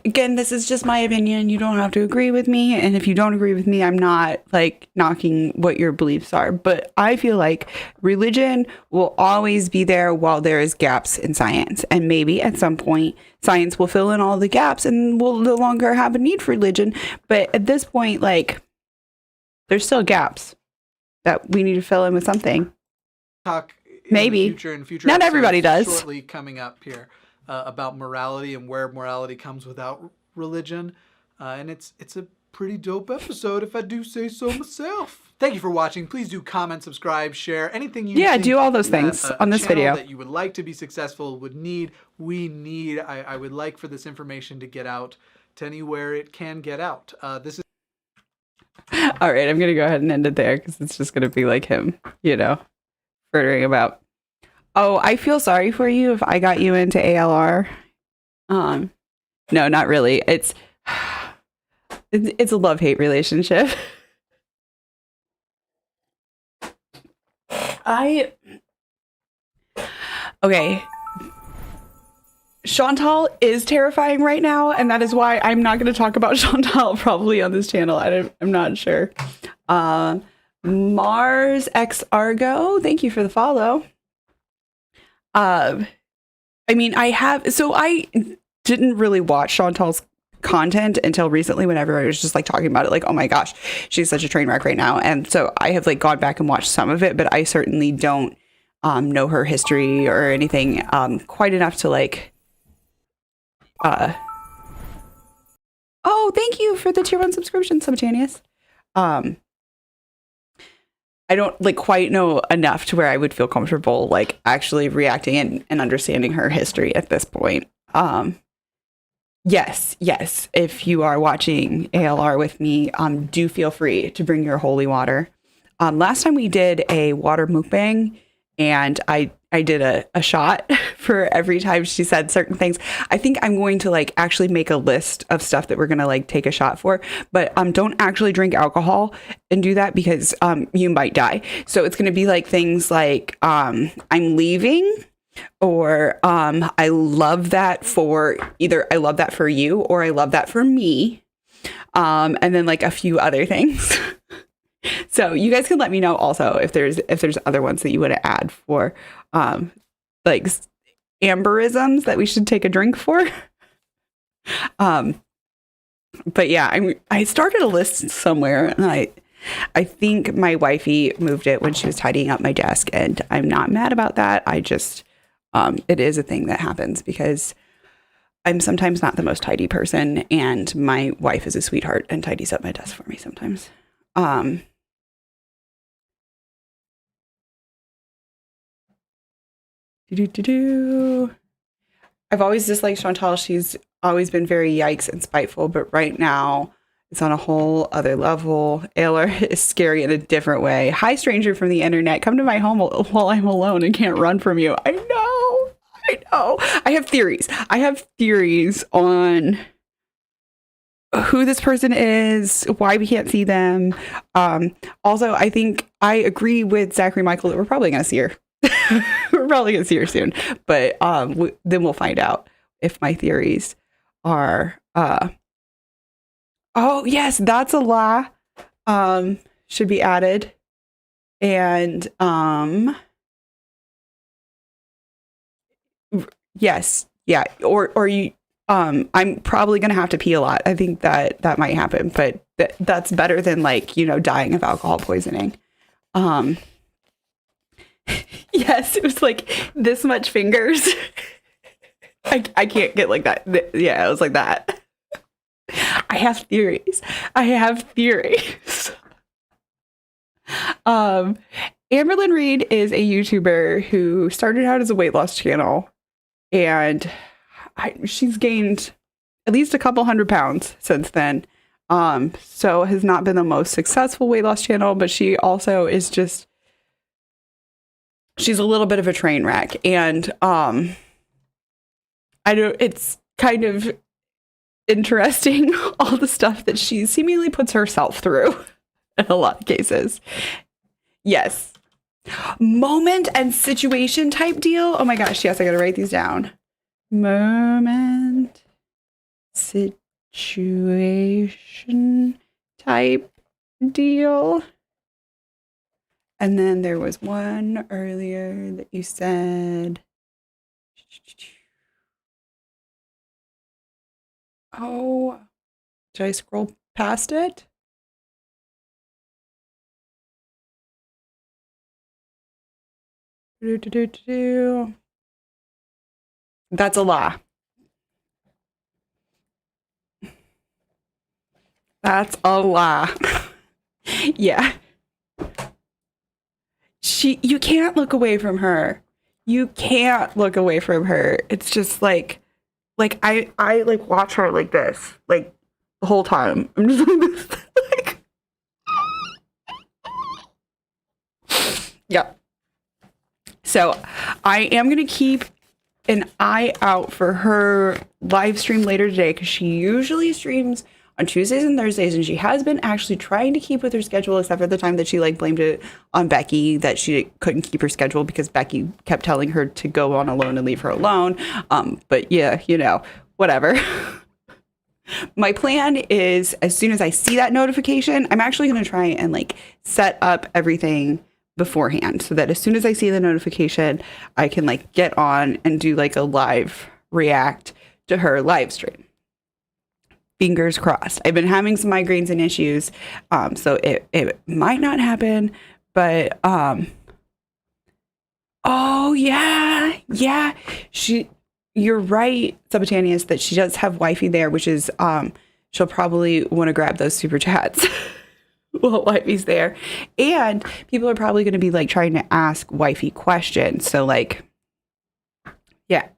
again, this is just my opinion. You don't have to agree with me. And if you don't agree with me, I'm not like knocking what your beliefs are. But I feel like religion will always be there while there is gaps in science. And maybe at some point, science will fill in all the gaps and we'll no longer have a need for religion. But at this point, like, there's still gaps that we need to fill in with something. Talk maybe. In future not everybody does. Shortly coming up here. About morality and where morality comes without religion. And it's a pretty dope episode if I do say so myself. Thank you for watching. Please do comment, subscribe, share, anything you think do all those things on this channel video that you would like to be successful would need. I would like for this information to get out to anywhere it can get out. This is all right, I'm gonna go ahead and end it there because it's just gonna be like him, you know, furthering about. Oh, I feel sorry for you if I got you into ALR. No, not really. It's a love-hate relationship. Okay. Chantal is terrifying right now, and that is why I'm not going to talk about Chantal probably on this channel. I'm not sure. Mars X Argo, thank you for the follow. I mean, I didn't really watch Chantal's content until recently whenever I was just like talking about it, like, oh my gosh, she's such a train wreck right now. And so I have like gone back and watched some of it, but I certainly don't know her history or anything quite enough to like oh, thank you for the tier 1 subscription, Subtanious. I don't like quite know enough to where I would feel comfortable like actually reacting and understanding her history at this point. Yes, if you are watching ALR with me, do feel free to bring your holy water. Last time we did a water mukbang, and I did a shot for every time she said certain things. I think I'm going to like actually make a list of stuff that we're going to like take a shot for, but don't actually drink alcohol and do that because you might die. So it's going to be like things like I'm leaving, or I love that for either I love that for you or I love that for me. And then like a few other things. So you guys can let me know also if there's other ones that you want to add for like amberisms that we should take a drink for. But yeah, I started a list somewhere, and I think my wifey moved it when she was tidying up my desk, and I'm not mad about that. I just it is a thing that happens because I'm sometimes not the most tidy person, and my wife is a sweetheart and tidies up my desk for me sometimes. I've always disliked Chantal. She's always been very yikes and spiteful, but right now it's on a whole other level. Aylar is scary in a different way. Hi, stranger from the internet. Come to my home while I'm alone and can't run from you. I know. I have theories. On who this person is, why we can't see them. Also, I think I agree with Zachary Michael that we're probably going to see her. We're probably going to see her soon. But then we'll find out if my theories are... oh, yes, that's a lie. Should be added. And... yes. Yeah. Or you... I'm probably going to have to pee a lot. I think that might happen, but that's better than like, dying of alcohol poisoning. Yes, it was like this much fingers. I can't get like that. Yeah, it was like that. I have theories. Amberlyn Reed is a YouTuber who started out as a weight loss channel, and she's gained at least a couple 100 pounds since then. So has not been the most successful weight loss channel, but she also is just, she's a little bit of a train wreck. And it's kind of interesting all the stuff that she seemingly puts herself through in a lot of cases. Yes. Moment and situation type deal. Oh my gosh, yes, I gotta write these down. Moment, situation type deal. And then there was one earlier that you said, oh, did I scroll past it? That's a lie. That's a lie. Yeah. You can't look away from her. You can't look away from her. It's just I like watch her like this, like the whole time. I'm just like this. Yeah. So I am going to keep an eye out for her live stream later today because she usually streams on Tuesdays and Thursdays, and she has been actually trying to keep with her schedule, except for the time that she like blamed it on Becky that she couldn't keep her schedule because Becky kept telling her to go on alone and leave her alone. But yeah, whatever. My plan is as soon as I see that notification, I'm actually going to try and like set up everything beforehand so that as soon as I see the notification, I can like get on and do like a live react to her live stream. Fingers crossed. I've been having some migraines and issues, so it might not happen, but oh yeah, you're right, Subitanius, that she does have wifey there, which is she'll probably want to grab those super chats while wifey's there, and people are probably going to be like trying to ask wifey questions. So like, yeah.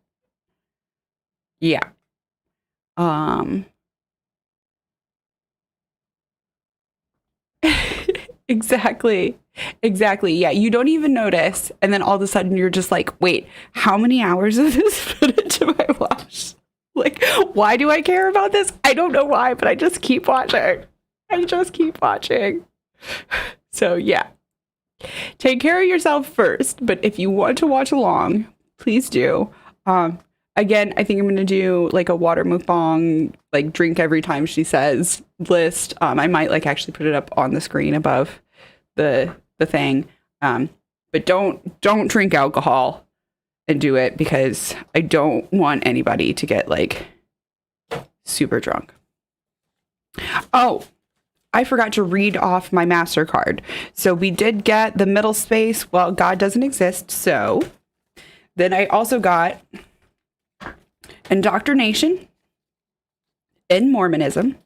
Exactly. Yeah, you don't even notice, and then all of a sudden you're just like, wait, how many hours of this footage have I watched? Like, why do I care about this? I don't know why, but I just keep watching. So yeah, take care of yourself first, but if you want to watch along, please do. Again, I think I'm gonna do like a water mukbang, like drink every time she says list. I might like actually put it up on the screen above the thing. But don't drink alcohol and do it because I don't want anybody to get like super drunk. Oh, I forgot to read off my MasterCard. So we did get the middle space. Well, God doesn't exist. So then I also got indoctrination in Mormonism,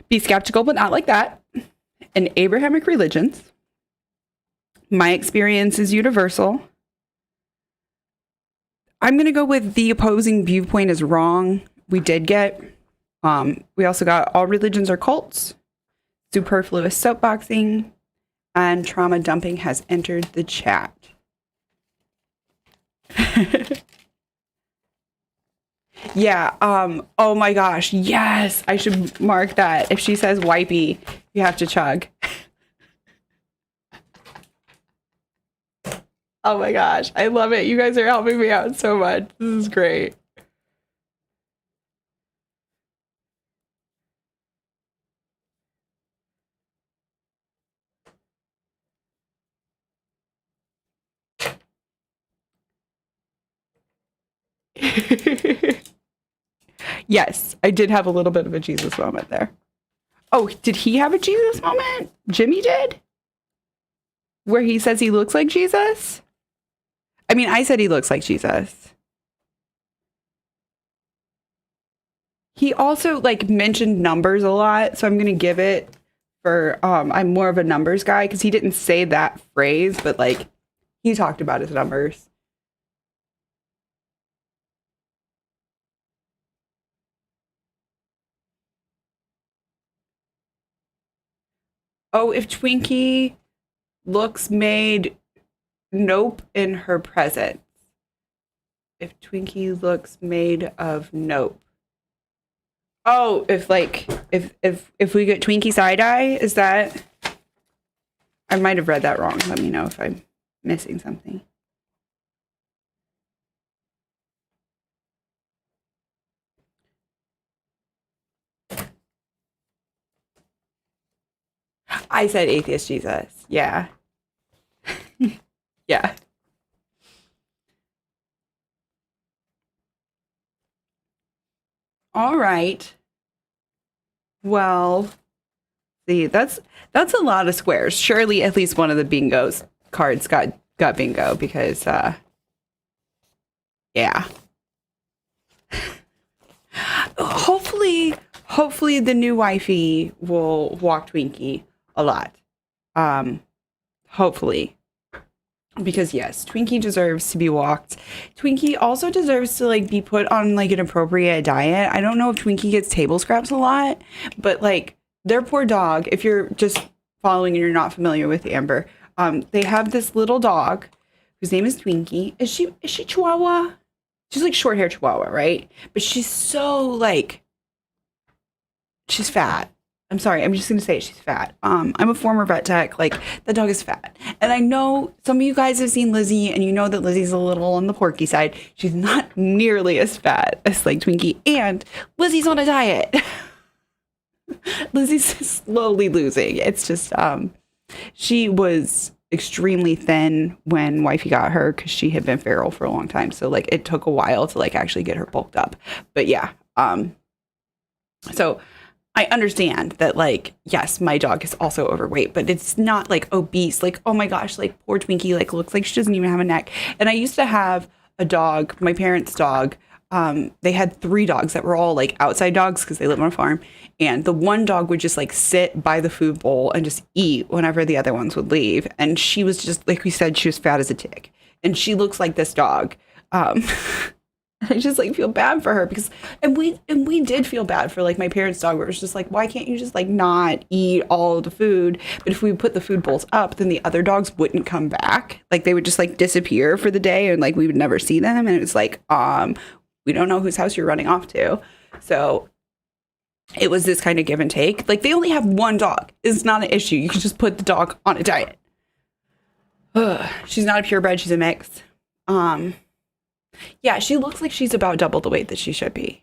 be skeptical but not like that, and Abrahamic religions. My experience is universal. I'm going to go with the opposing viewpoint is wrong. We did get, we also got all religions are cults, superfluous soapboxing, and trauma dumping has entered the chat. Yeah. Oh my gosh. Yes. I should mark that. If she says wipey, you have to chug. Oh my gosh. I love it. You guys are helping me out so much. This is great. Yes, I did have a little bit of a Jesus moment there. Oh, did he have a Jesus moment? Jimmy did? Where he says he looks like Jesus? I mean, I said he looks like Jesus. He also like mentioned numbers a lot, so I'm going to give it for I'm more of a numbers guy because he didn't say that phrase, but like he talked about his numbers. Oh, if Twinkie looks made nope in her presence. If Twinkie looks made of nope. Oh, if we get Twinkie side eye, is that? I might have read that wrong. Let me know if I'm missing something. I said atheist Jesus. Yeah. Yeah. All right. Well, see, that's a lot of squares. Surely at least one of the bingos cards got bingo because hopefully the new wifey will walk Twinkie a lot. Hopefully. Because yes, Twinkie deserves to be walked. Twinkie also deserves to like be put on like an appropriate diet. I don't know if Twinkie gets table scraps a lot, but like their poor dog, if you're just following and you're not familiar with Amber, they have this little dog whose name is Twinkie. Is she Chihuahua? She's like short hair Chihuahua, right? But she's so like she's fat. I'm sorry, I'm just gonna say it, she's fat. I'm a former vet tech. Like the dog is fat, and I know some of you guys have seen Lizzie, and you know that Lizzie's a little on the porky side. She's not nearly as fat as like Twinkie, and Lizzie's on a diet. Lizzie's slowly losing. It's just she was extremely thin when wifey got her because she had been feral for a long time. So like it took a while to like actually get her bulked up. But yeah, so I understand that, like, yes, my dog is also overweight, but it's not like obese. Like, oh my gosh, like poor Twinkie, like looks like she doesn't even have a neck. And I used to have a dog, my parents' dog. They had 3 dogs that were all like outside dogs because they live on a farm. And the one dog would just like sit by the food bowl and just eat whenever the other ones would leave. And she was just, like we said, she was fat as a tick. And she looks like this dog. I just like feel bad for her because and we did feel bad for like my parents' dog where it was just like, why can't you just like not eat all the food? But if we put the food bowls up, then the other dogs wouldn't come back. Like they would just like disappear for the day and like we would never see them. And it was like, we don't know whose house you're running off to. So it was this kind of give and take. Like they only have 1 dog. It's not an issue. You can just put the dog on a diet. She's not a purebred, she's a mix. Yeah, she looks like she's about double the weight that she should be.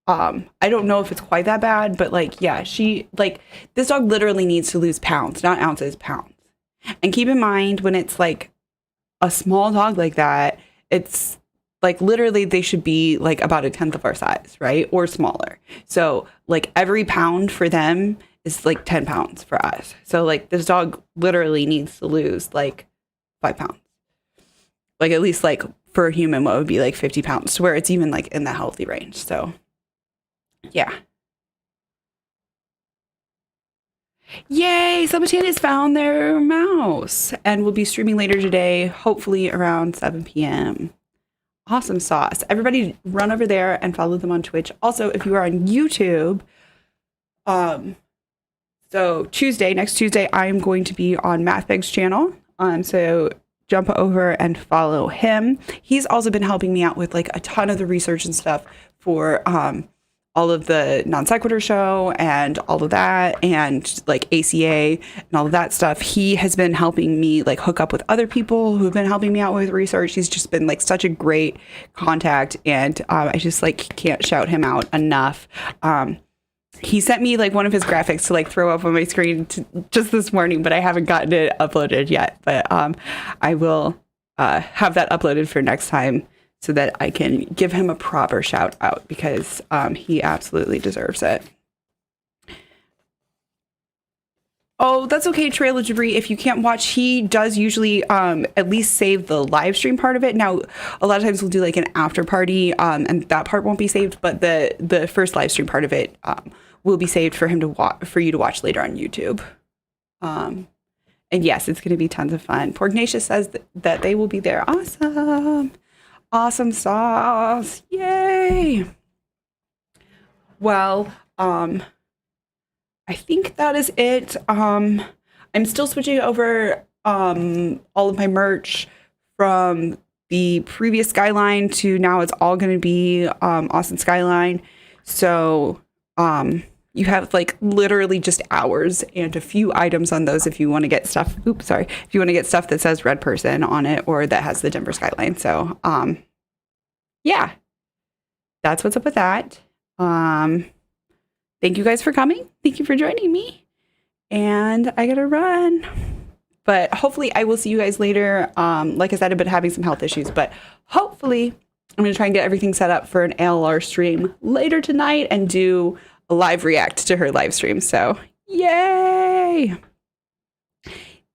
I don't know if it's quite that bad, but like, yeah, she like this dog literally needs to lose pounds, not ounces, pounds. And keep in mind when it's like a small dog like that, it's like literally they should be like about 1/10 of our size, right? Or smaller. So like every pound for them is like 10 pounds for us. So like this dog literally needs to lose like 5 pounds. Like at least like for a human, what would be like 50 pounds to where it's even like in the healthy range. So yeah. Yay, Sabatini has found their mouse and will be streaming later today, hopefully around 7 p.m. Awesome sauce. Everybody run over there and follow them on Twitch. Also, if you are on YouTube, so next Tuesday, I am going to be on MathBeg's channel. So jump over and follow him. He's also been helping me out with like a ton of the research and stuff for all of the non sequitur show and all of that and like ACA and all of that stuff. He has been helping me like hook up with other people who've been helping me out with research. He's just been like such a great contact and I just like can't shout him out enough. He sent me like one of his graphics to like throw up on my screen just this morning, but I haven't gotten it uploaded yet. But I will have that uploaded for next time so that I can give him a proper shout out because he absolutely deserves it. Oh, that's okay, Trail of Debris. If you can't watch, he does usually at least save the live stream part of it. Now, a lot of times we'll do like an after party and that part won't be saved, but the first live stream part of it will be saved for him to for you to watch later on YouTube. And yes, it's going to be tons of fun. Porgnatius says that they will be there. Awesome. Awesome sauce. Yay. Well, I think that is it. I'm still switching over all of my merch from the previous Skyline to now it's all going to be Austin Skyline. So you have like literally just hours and a few items on those if you want to get stuff. Oops, sorry. If you want to get stuff that says Red Person on it or that has the Denver Skyline. So yeah, that's what's up with that. Thank you guys for coming. Thank you for joining me. And I gotta run. But hopefully I will see you guys later. Like I said, I've been having some health issues, but hopefully I'm gonna try and get everything set up for an ALR stream later tonight and do a live react to her live stream. So yay!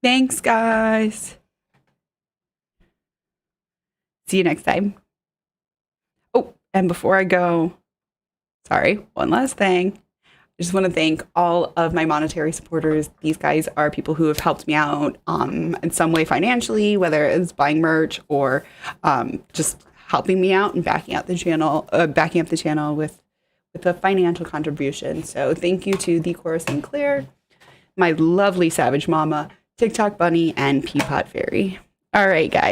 Thanks, guys. See you next time. Oh, and before I go, one last thing. I just want to thank all of my monetary supporters. These guys are people who have helped me out in some way financially, whether it's buying merch or just helping me out and backing up the channel with a financial contribution. So thank you to the Cora Sinclair, my lovely Savage Mama, TikTok Bunny, and Peapod Fairy. All right, guys.